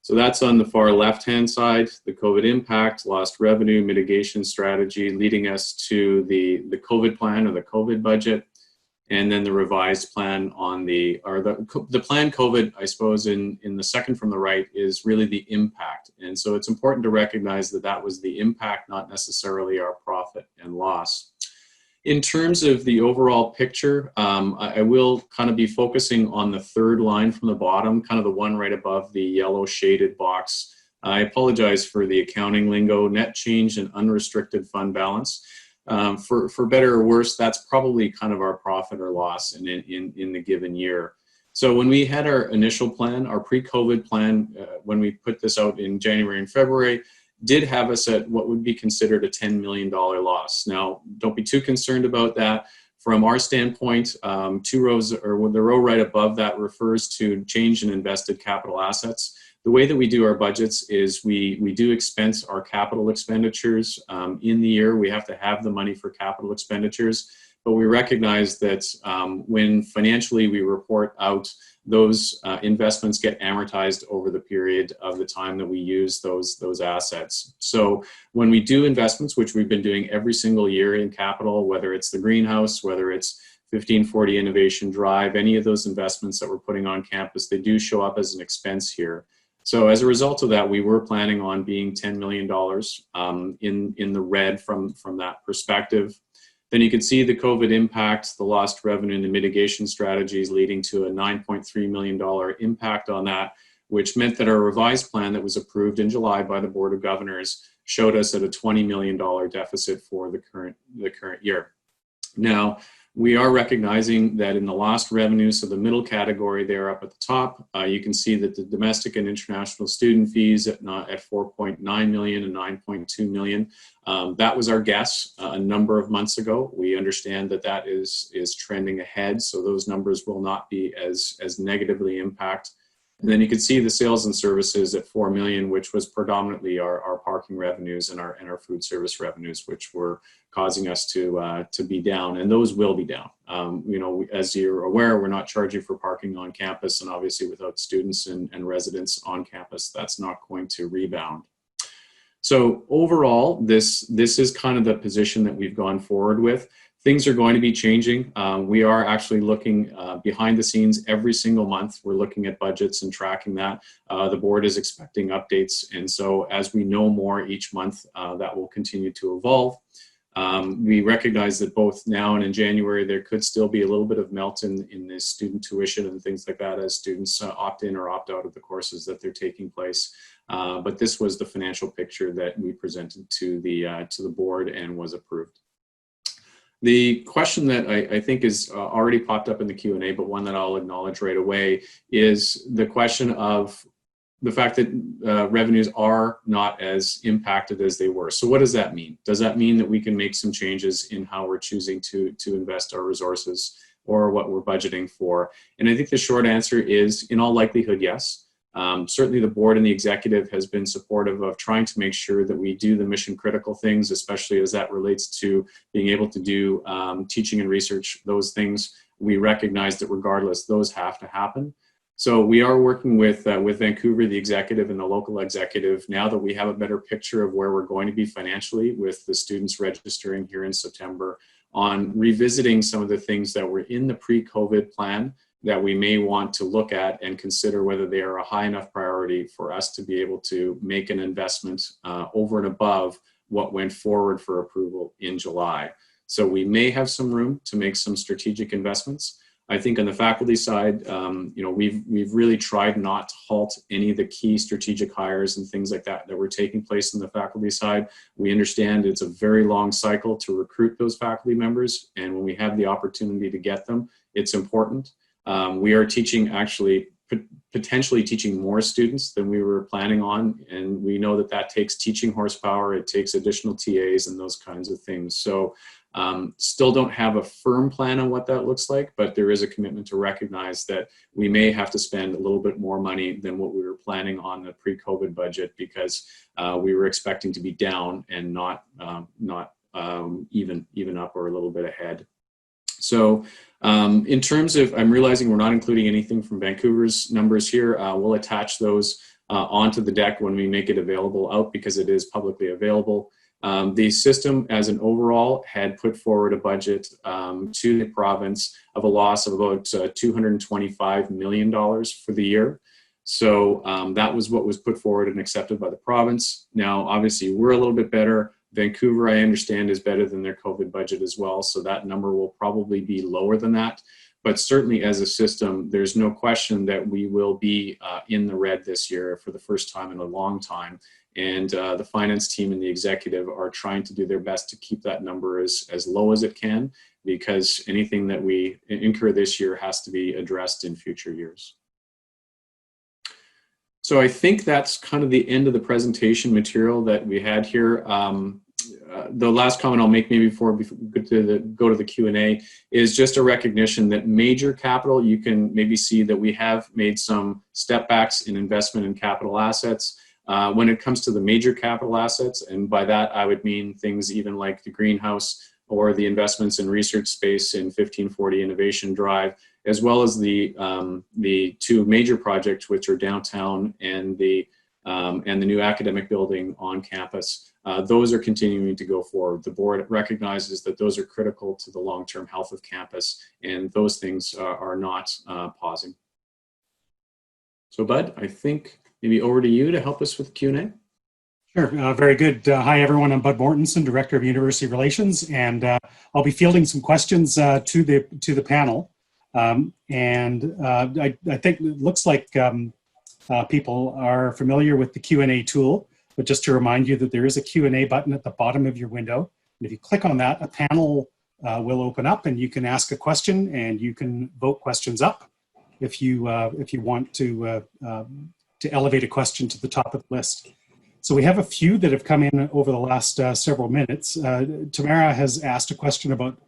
So that's on the far left-hand side, the COVID impact, lost revenue, mitigation strategy, leading us to the COVID plan or the COVID budget, and then the revised plan on the plan COVID, I suppose, in the second from the right is really the impact. And so it's important to recognize that that was the impact, not necessarily our profit and loss. In terms of the overall picture, I will kind of be focusing on the third line from the bottom, kind of the one right above the yellow shaded box. I apologize for the accounting lingo, net change and unrestricted fund balance. For better or worse, that's probably kind of our profit or loss in the given year. So when we had our initial plan, our pre-COVID plan, when we put this out in January and February, did have us at what would be considered a $10 million loss. Now, don't be too concerned about that. From our standpoint, two rows, or the row right above that refers to change in invested capital assets. The way that we do our budgets is we do expense our capital expenditures in the year. We have to have the money for capital expenditures, but we recognize that when financially we report out, those investments get amortized over the period of the time that we use those assets. So when we do investments, which we've been doing every single year in capital, whether it's the greenhouse, whether it's 1540 Innovation Drive, any of those investments that we're putting on campus, they do show up as an expense here. So as a result of that, we were planning on being $10 million in the red from that perspective. Then you can see the COVID impact, the lost revenue, and the mitigation strategies leading to a $9.3 million impact on that, which meant that our revised plan that was approved in July by the Board of Governors showed us at a $20 million deficit for the current year. Now, we are recognizing that in the lost revenue, so the middle category there up at the top, you can see that the domestic and international student fees at 4.9 million and 9.2 million. That was our guess a number of months ago. We understand that that is trending ahead, so those numbers will not be as negatively impacted. And then you can see the sales and services at 4 million, which was predominantly our parking revenues and our food service revenues, which were causing us to be down, and those will be down. You know, as you're aware, we're not charging for parking on campus, and obviously without students and residents on campus, that's not going to rebound. So overall, this is kind of the position that we've gone forward with. Things are going to be changing. We are actually looking behind the scenes every single month. We're looking at budgets and tracking that. The board is expecting updates. And so as we know more each month, that will continue to evolve. We recognize that both now and in January, there could still be a little bit of melt in the student tuition and things like that as students opt in or opt out of the courses that they're taking place. But this was the financial picture that we presented to the board and was approved. The question that I think is already popped up in the Q&A, but one that I'll acknowledge right away, is the question of the fact that revenues are not as impacted as they were. So what does that mean? Does that mean that we can make some changes in how we're choosing to invest our resources or what we're budgeting for? And I think the short answer is, in all likelihood, yes. Certainly the board and the executive has been supportive of trying to make sure that we do the mission critical things, especially as that relates to being able to do teaching and research, those things. We recognize that regardless, those have to happen. So we are working with Vancouver, the executive, and the local executive, now that we have a better picture of where we're going to be financially with the students registering here in September, on revisiting some of the things that were in the pre-COVID plan that we may want to look at and consider whether they are a high enough priority for us to be able to make an investment over and above what went forward for approval in July. So we may have some room to make some strategic investments. I think on the faculty side, you know, we've really tried not to halt any of the key strategic hires and things like that were taking place on the faculty side. We understand it's a very long cycle to recruit those faculty members, and when we have the opportunity to get them, it's important. We are teaching, actually potentially teaching more students than we were planning on, and we know that that takes teaching horsepower, it takes additional TAs and those kinds of things. So Still don't have a firm plan on what that looks like, but there is a commitment to recognize that we may have to spend a little bit more money than what we were planning on the pre-COVID budget, because we were expecting to be down and not even up or a little bit ahead. So in terms of, I'm realizing we're not including anything from Vancouver's numbers here. We'll attach those onto the deck when we make it available out, because it is publicly available. The system as an overall had put forward a budget to the province of a loss of about $225 million for the year. So that was what was put forward and accepted by the province. Now, obviously, we're a little bit better. Vancouver, I understand, is better than their COVID budget as well. So that number will probably be lower than that. But certainly as a system, there's no question that we will be in the red this year for the first time in a long time. And the finance team and the executive are trying to do their best to keep that number as low as it can, because anything that we incur this year has to be addressed in future years. So I think that's kind of the end of the presentation material that we had here. The last comment I'll make maybe before we go to the Q&A is just a recognition that major capital, you can maybe see that we have made some step backs in investment in capital assets. When it comes to the major capital assets, and by that I would mean things even like the greenhouse or the investments in research space in 1540 Innovation Drive, as well as the two major projects, which are downtown and the new academic building on campus. Those are continuing to go forward. The board recognizes that those are critical to the long-term health of campus, and those things are not pausing. So Bud, I think maybe over to you to help us with Q&A. Sure, very good. Hi everyone, I'm Bud Mortensen, Director of University Relations, and I'll be fielding some questions to the panel. I think it looks like people are familiar with the Q&A tool, but just to remind you that there is a Q&A button at the bottom of your window. And if you click on that, a panel will open up and you can ask a question and you can vote questions up if you want to elevate a question to the top of the list. So we have a few that have come in over the last several minutes. Tamara has asked a question about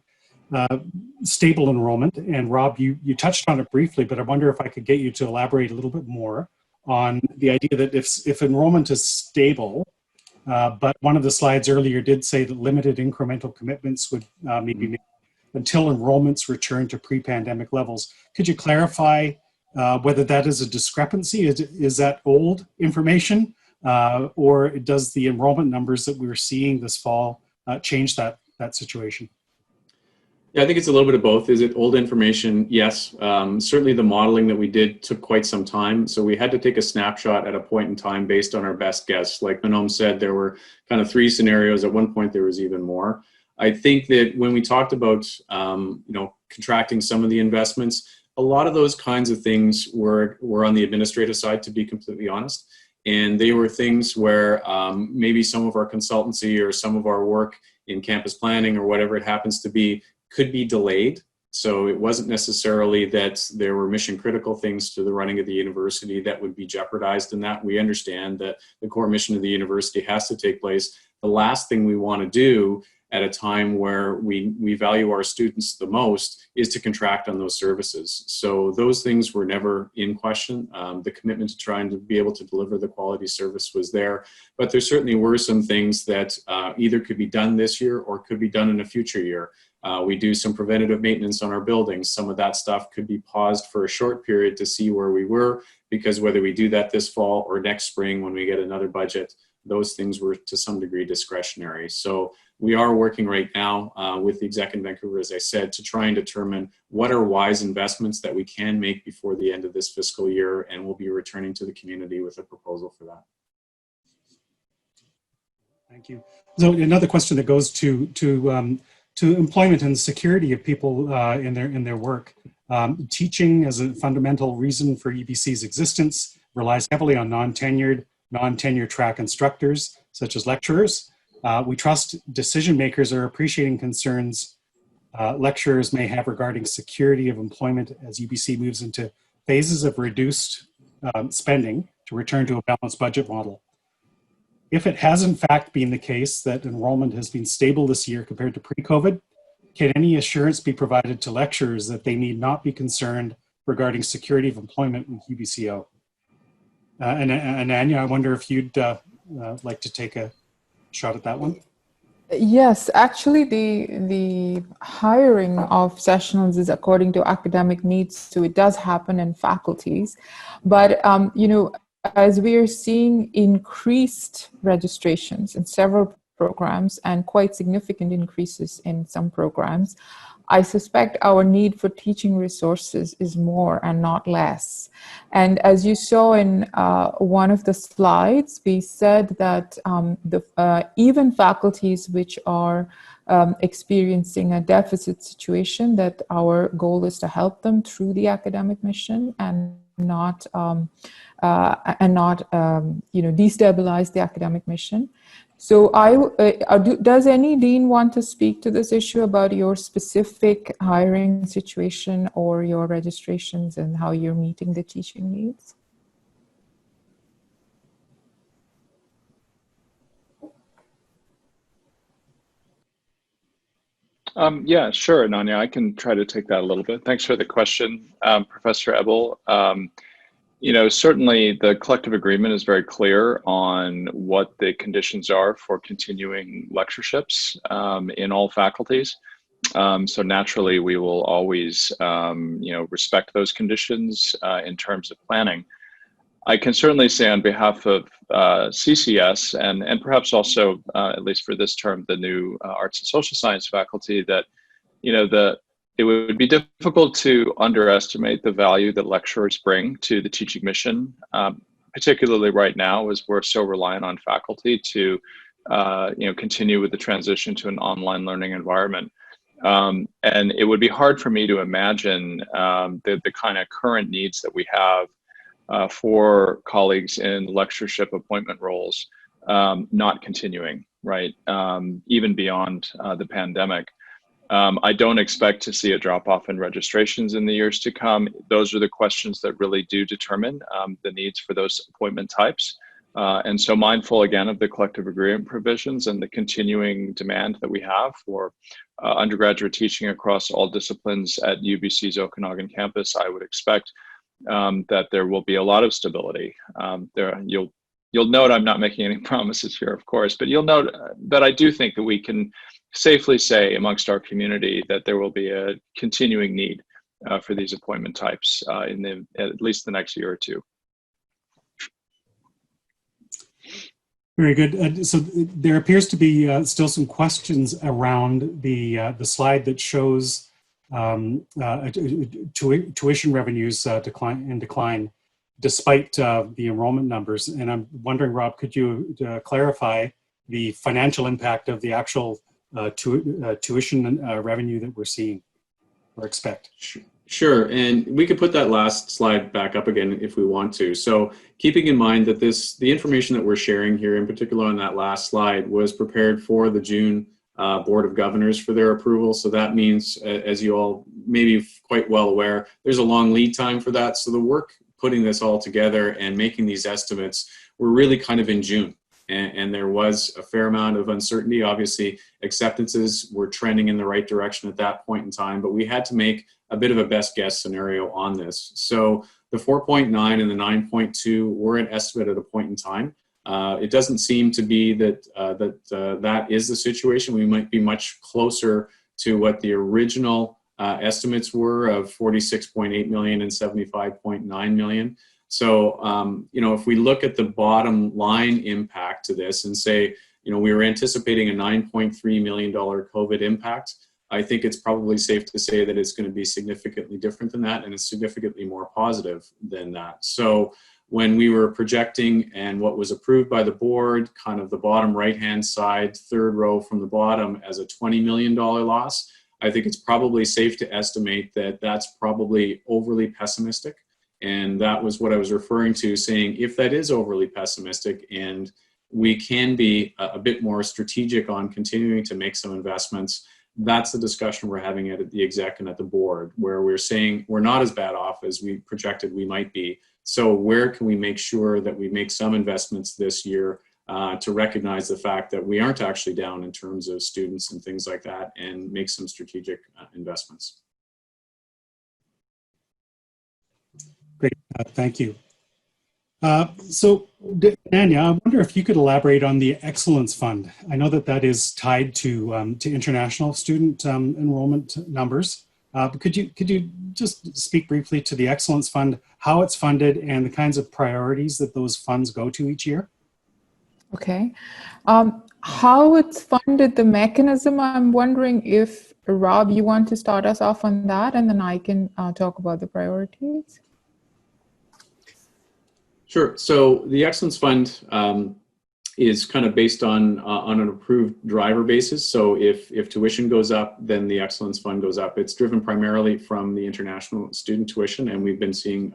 stable enrollment, and Rob, you touched on it briefly, but I wonder if I could get you to elaborate a little bit more on the idea that if enrollment is stable, but one of the slides earlier did say that limited incremental commitments would maybe made until enrollments return to pre-pandemic levels. Could you clarify whether that is a discrepancy? Is that old information, or does the enrollment numbers that we were seeing this fall change that situation? Yeah, I think it's a little bit of both. Is it old information? Yes. Certainly the modeling that we did took quite some time. So we had to take a snapshot at a point in time based on our best guess. Like Manom said, there were kind of 3 scenarios. At one point, there was even more. I think that when we talked about, contracting some of the investments, a lot of those kinds of things were on the administrative side, to be completely honest. And they were things where maybe some of our consultancy or some of our work in campus planning or whatever it happens to be could be delayed. So it wasn't necessarily that there were mission critical things to the running of the university that would be jeopardized in that. We understand that the core mission of the university has to take place. The last thing we want to do at a time where we value our students the most is to contract on those services. So those things were never in question. The commitment to trying to be able to deliver the quality service was there, but there certainly were some things that either could be done this year or could be done in a future year. We do some preventative maintenance on our buildings. Some of that stuff could be paused for a short period to see where we were, because whether we do that this fall or next spring when we get another budget, those things were to some degree discretionary. So we are working right now with the exec in Vancouver, as I said, to try and determine what are wise investments that we can make before the end of this fiscal year, and we'll be returning to the community with a proposal for that. Thank you. So another question that goes to employment and security of people in their work. Teaching as a fundamental reason for EBC's existence relies heavily on non-tenured track instructors, such as lecturers. We trust decision makers are appreciating concerns lecturers may have regarding security of employment as UBC moves into phases of reduced spending to return to a balanced budget model. If it has in fact been the case that enrollment has been stable this year compared to pre-COVID, can any assurance be provided to lecturers that they need not be concerned regarding security of employment with UBCO? And Anya, I wonder if you'd like to take a shot at that one. Yes, actually, the hiring of sessionals is according to academic needs, so it does happen in faculties. But you know, as we are seeing increased registrations in several programs and quite significant increases in some programs, I suspect our need for teaching resources is more and not less. And as you saw in one of the slides, we said that even faculties which are experiencing a deficit situation, that our goal is to help them through the academic mission and not you know, destabilize the academic mission. So does any dean want to speak to this issue about your specific hiring situation or your registrations and how you're meeting the teaching needs? Yeah, sure, Nanya, I can try to take that a little bit. Thanks for the question, Professor Ebel. You know, certainly the collective agreement is very clear on what the conditions are for continuing lectureships in all faculties. So naturally, we will always, you know, respect those conditions in terms of planning. I can certainly say on behalf of CCS and perhaps also, at least for this term, the new Arts and Social Science faculty, that, you know, it would be difficult to underestimate the value that lecturers bring to the teaching mission, particularly right now as we're so reliant on faculty to you know, continue with the transition to an online learning environment. And it would be hard for me to imagine the kind of current needs that we have for colleagues in lectureship appointment roles not continuing, right? Even beyond the pandemic. I don't expect to see a drop-off in registrations in the years to come. Those are the questions that really do determine the needs for those appointment types. And so mindful again of the collective agreement provisions and the continuing demand that we have for undergraduate teaching across all disciplines at UBC's Okanagan campus, I would expect that there will be a lot of stability. You'll note I'm not making any promises here, of course, but you'll note that I do think that we can safely say amongst our community that there will be a continuing need for these appointment types in at least the next year or two. Very good. So there appears to be still some questions around the slide that shows tuition revenues decline despite the enrollment numbers. And I'm wondering, Rob, could you clarify the financial impact of the actual tuition revenue that we're seeing or expect? Sure, and we could put that last slide back up again if we want to. So keeping in mind that the information that we're sharing here, in particular on that last slide, was prepared for the June Board of Governors for their approval. So that means, as you all may be quite well aware, there's a long lead time for that. So the work putting this all together and making these estimates were really kind of in June. And there was a fair amount of uncertainty. Obviously, acceptances were trending in the right direction at that point in time, but we had to make a bit of a best guess scenario on this. So the 4.9 and the 9.2 were an estimate at a point in time. It doesn't seem to be that that is the situation. We might be much closer to what the original estimates were of 46.8 million and 75.9 million. So, you know, if we look at the bottom line impact to this and say, you know, we were anticipating a $9.3 million COVID impact, I think it's probably safe to say that it's going to be significantly different than that, and it's significantly more positive than that. So when we were projecting and what was approved by the board, kind of the bottom right-hand side, third row from the bottom, as a $20 million loss, I think it's probably safe to estimate that that's probably overly pessimistic. And that was what I was referring to, saying if that is overly pessimistic and we can be a bit more strategic on continuing to make some investments, that's the discussion we're having at the exec and at the board, where we're saying we're not as bad off as we projected we might be. So where can we make sure that we make some investments this year to recognize the fact that we aren't actually down in terms of students and things like that, and make some strategic investments. Great, thank you. So, Anya, I wonder if you could elaborate on the Excellence Fund. I know that that is tied to international student enrollment numbers. But could you just speak briefly to the Excellence Fund, how it's funded, and the kinds of priorities that those funds go to each year? Okay. How it's funded, the mechanism, I'm wondering if, Rob, you want to start us off on that, and then I can talk about the priorities. Sure. So the Excellence Fund is kind of based on an approved driver basis. So if tuition goes up, then the Excellence Fund goes up. It's driven primarily from the international student tuition, and we've been seeing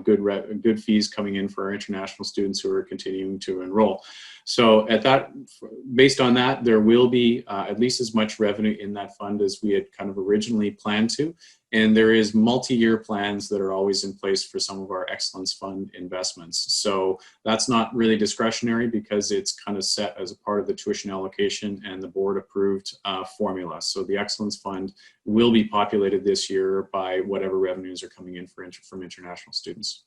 good fees coming in for our international students who are continuing to enroll. So based on that, there will be at least as much revenue in that fund as we had kind of originally planned to. And there is multi-year plans that are always in place for some of our Excellence Fund investments. So that's not really discretionary because it's kind of set as a part of the tuition allocation and the board approved formula. So the Excellence Fund will be populated this year by whatever revenues are coming in from international students.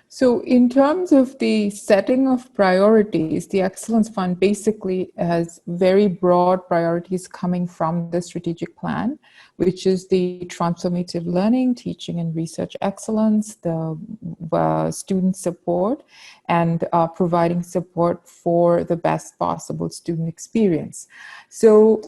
So in terms of the setting of priorities, the Excellence Fund basically has very broad priorities coming from the strategic plan, which is the transformative learning, teaching and research excellence, the student support, and providing support for the best possible student experience. So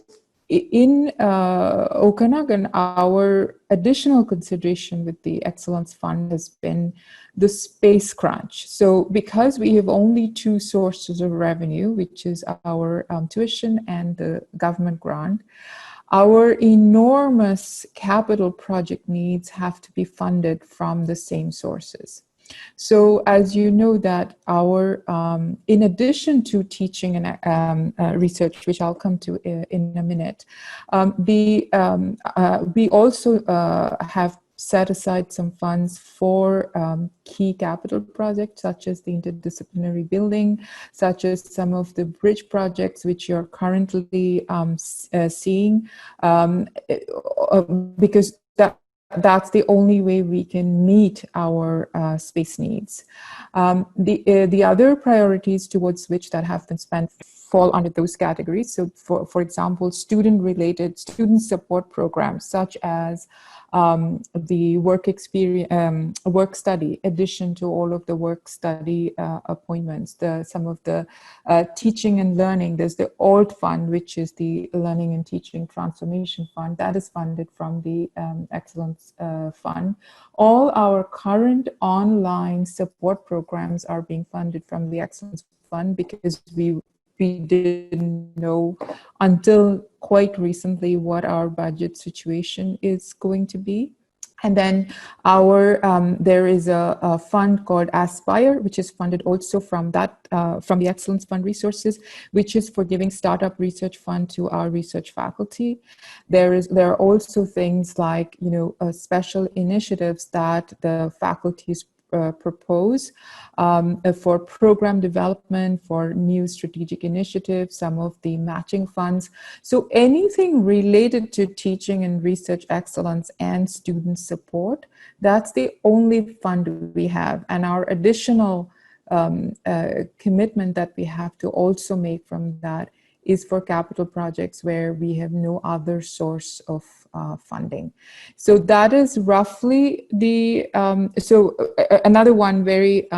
in Okanagan, our additional consideration with the Excellence Fund has been the space crunch. So because we have only two sources of revenue, which is our tuition and the government grant, our enormous capital project needs have to be funded from the same sources. So as you know that our, in addition to teaching and research, which I'll come to in a minute, we also have set aside some funds for key capital projects, such as the interdisciplinary building, such as some of the bridge projects, which you're currently seeing, because that's the only way we can meet our space needs. The other priorities towards which that have been spent fall under those categories. So for example, student-related student support programs, such as the work study addition to all of the work study appointments, some of the teaching and learning. There's the ALT fund, which is the Learning and Teaching Transformation Fund, that is funded from the Excellence Fund. All our current online support programs are being funded from the Excellence Fund because we didn't know until quite recently what our budget situation is going to be. And then there is a fund called Aspire, which is funded also from from the Excellence Fund resources, which is for giving startup research fund to our research faculty. There are also things like special initiatives that the faculties propose for program development, for new strategic initiatives, some of the matching funds. So anything related to teaching and research excellence and student support, that's the only fund we have. And our additional commitment that we have to also make from that is for capital projects where we have no other source of funding. So that is roughly the, another one very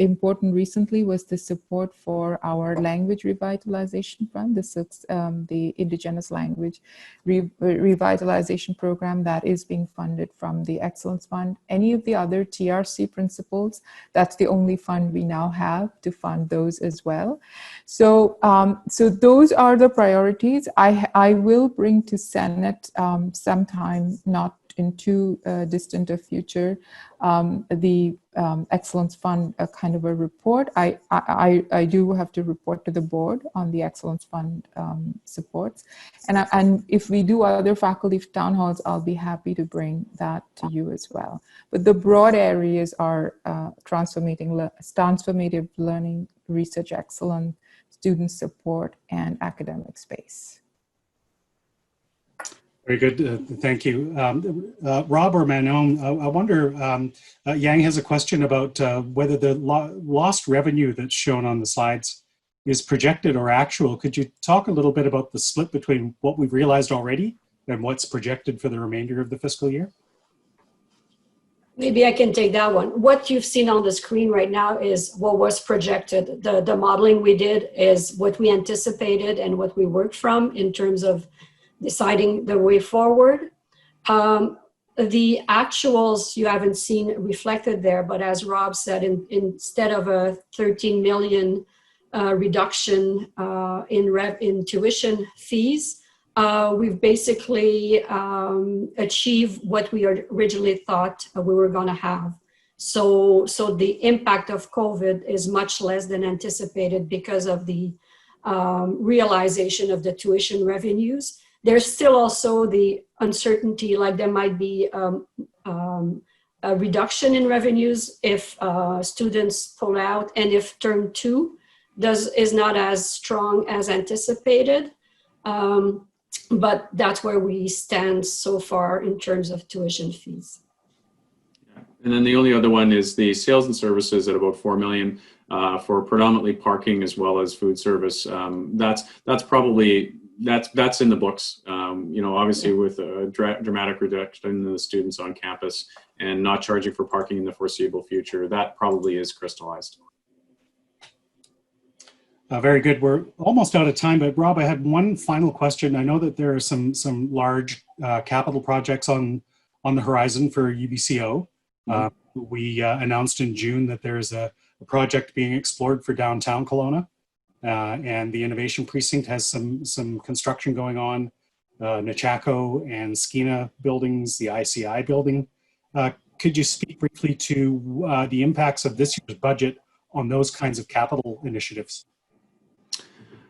important recently was the support for our language revitalization fund. This is the Indigenous Language Revitalization Program that is being funded from the Excellence Fund. Any of the other TRC principles, that's the only fund we now have to fund those as well. So, so those are the priorities. I will bring to Senate sometime not in too distant a future, the Excellence Fund kind of a report. I do have to report to the board on the Excellence Fund supports. And if we do other faculty town halls, I'll be happy to bring that to you as well. But the broad areas are transformative learning, research excellence, student support, and academic space. Very good. Thank you. Rob or Manon, I wonder, Yang has a question about whether the lost revenue that's shown on the slides is projected or actual. Could you talk a little bit about the split between what we've realized already and what's projected for the remainder of the fiscal year? Maybe I can take that one. What you've seen on the screen right now is what was projected. The modeling we did is what we anticipated and what we worked from in terms of deciding the way forward. The actuals you haven't seen reflected there, but as Rob said, instead of a 13 million reduction in tuition fees, we've basically achieved what we originally thought we were going to have. So the impact of COVID is much less than anticipated because of the realization of the tuition revenues. There's still also the uncertainty, like there might be a reduction in revenues if students pull out, and if term 2 is not as strong as anticipated. But that's where we stand so far in terms of tuition fees. And then the only other one is the sales and services at about 4 million for predominantly parking as well as food service. That's probably that's in the books. You know, obviously with a dramatic reduction in the students on campus and not charging for parking in the foreseeable future, that probably is crystallized. Very good. We're almost out of time, but Rob, I had one final question. I know that there are some large capital projects on the horizon for UBCO. We announced in June that there's a project being explored for downtown Kelowna, and the Innovation Precinct has some construction going on. Nechako and Skeena buildings, the ICI building. Could you speak briefly to the impacts of this year's budget on those kinds of capital initiatives?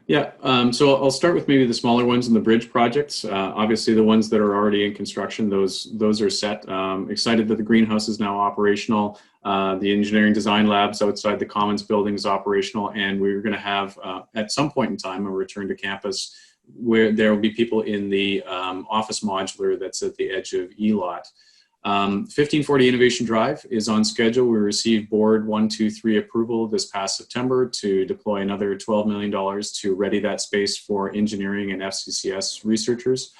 Yeah, so I'll start with maybe the smaller ones and the bridge projects. Obviously, the ones that are already in construction, those are set. Excited that the greenhouse is now operational. The engineering design labs outside the Commons building is operational, and we're going to have, at some point in time, a return to campus where there will be people in the office modular that's at the edge of E-Lot. 1540 Innovation Drive is on schedule. We received board 1, 2, 3 approval this past September to deploy another $12 million to ready that space for engineering and FCCS researchers.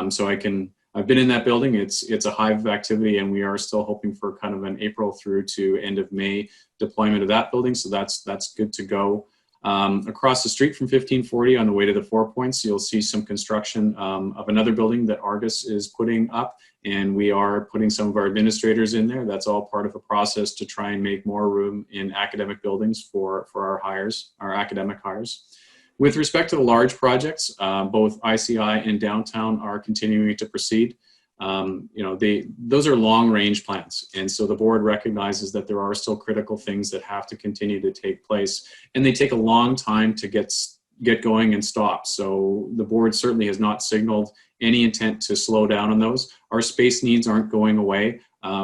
So I've been in that building. It's a hive of activity, and we are still hoping for kind of an April through to end of May deployment of that building. So that's good to go. Across the street from 1540 on the way to the 4 Points, you'll see some construction of another building that Argus is putting up, and we are putting some of our administrators in there. That's all part of a process to try and make more room in academic buildings for our hires, our academic hires. With respect to the large projects, both ICI and downtown are continuing to proceed. You know, those are long-range plans, and so the board recognizes that there are still critical things that have to continue to take place, and they take a long time to get going and stop. So the board certainly has not signaled any intent to slow down on those. Our space needs aren't going away.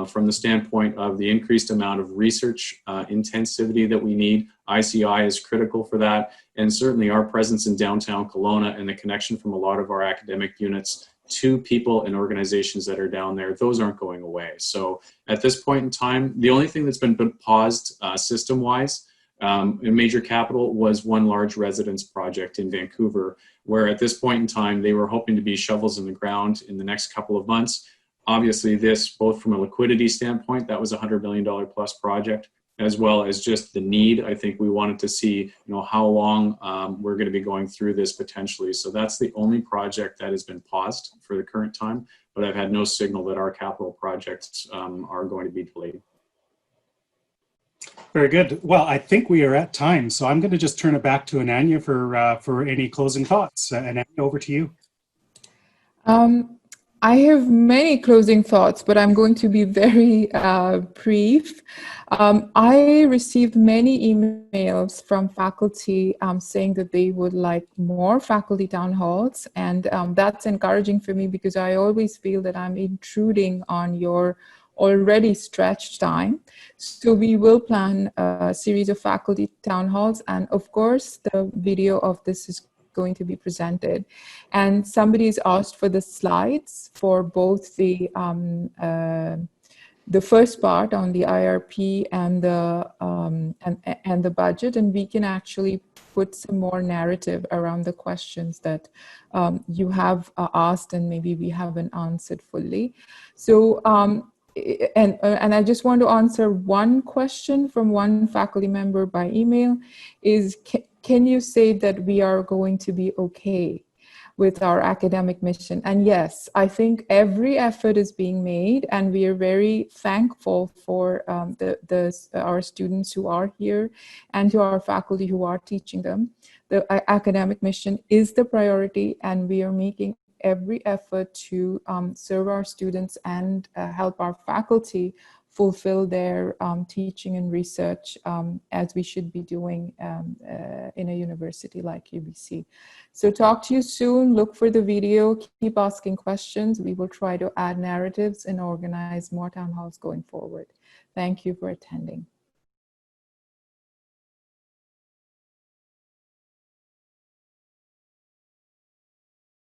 From the standpoint of the increased amount of research intensivity that we need, ICI is critical for that, and certainly our presence in downtown Kelowna and the connection from a lot of our academic units to people and organizations that are down there, those aren't going away. So at this point in time, the only thing that's been paused system-wise in major capital was one large residence project in Vancouver, where at this point in time, they were hoping to be shovels in the ground in the next couple of months. Obviously this, both from a liquidity standpoint, that was a $100 million plus project, as well as just the need. I think we wanted to see, you know, how long we're going to be going through this potentially. So that's the only project that has been paused for the current time, but I've had no signal that our capital projects are going to be delayed. Very good. Well, I think we are at time, so I'm going to just turn it back to Ananya for any closing thoughts. Ananya, over to you. I have many closing thoughts, but I'm going to be very brief. I received many emails from faculty saying that they would like more faculty town halls, and that's encouraging for me because I always feel that I'm intruding on your already stretched time. So we will plan a series of faculty town halls, and of course the video of this is going to be presented. And somebody's asked for the slides for both the first part on the IRP and the budget, and we can actually put some more narrative around the questions that you have asked and maybe we haven't answered fully. So and I just want to answer one question from one faculty member by email is, can you say that we are going to be okay with our academic mission? And yes, I think every effort is being made, and we are very thankful for our students who are here and to our faculty who are teaching them. The academic mission is the priority, and we are making every effort to serve our students and help our faculty fulfill their teaching and research as we should be doing in a university like UBC. So talk to you soon, look for the video, keep asking questions. We will try to add narratives and organize more town halls going forward. Thank you for attending.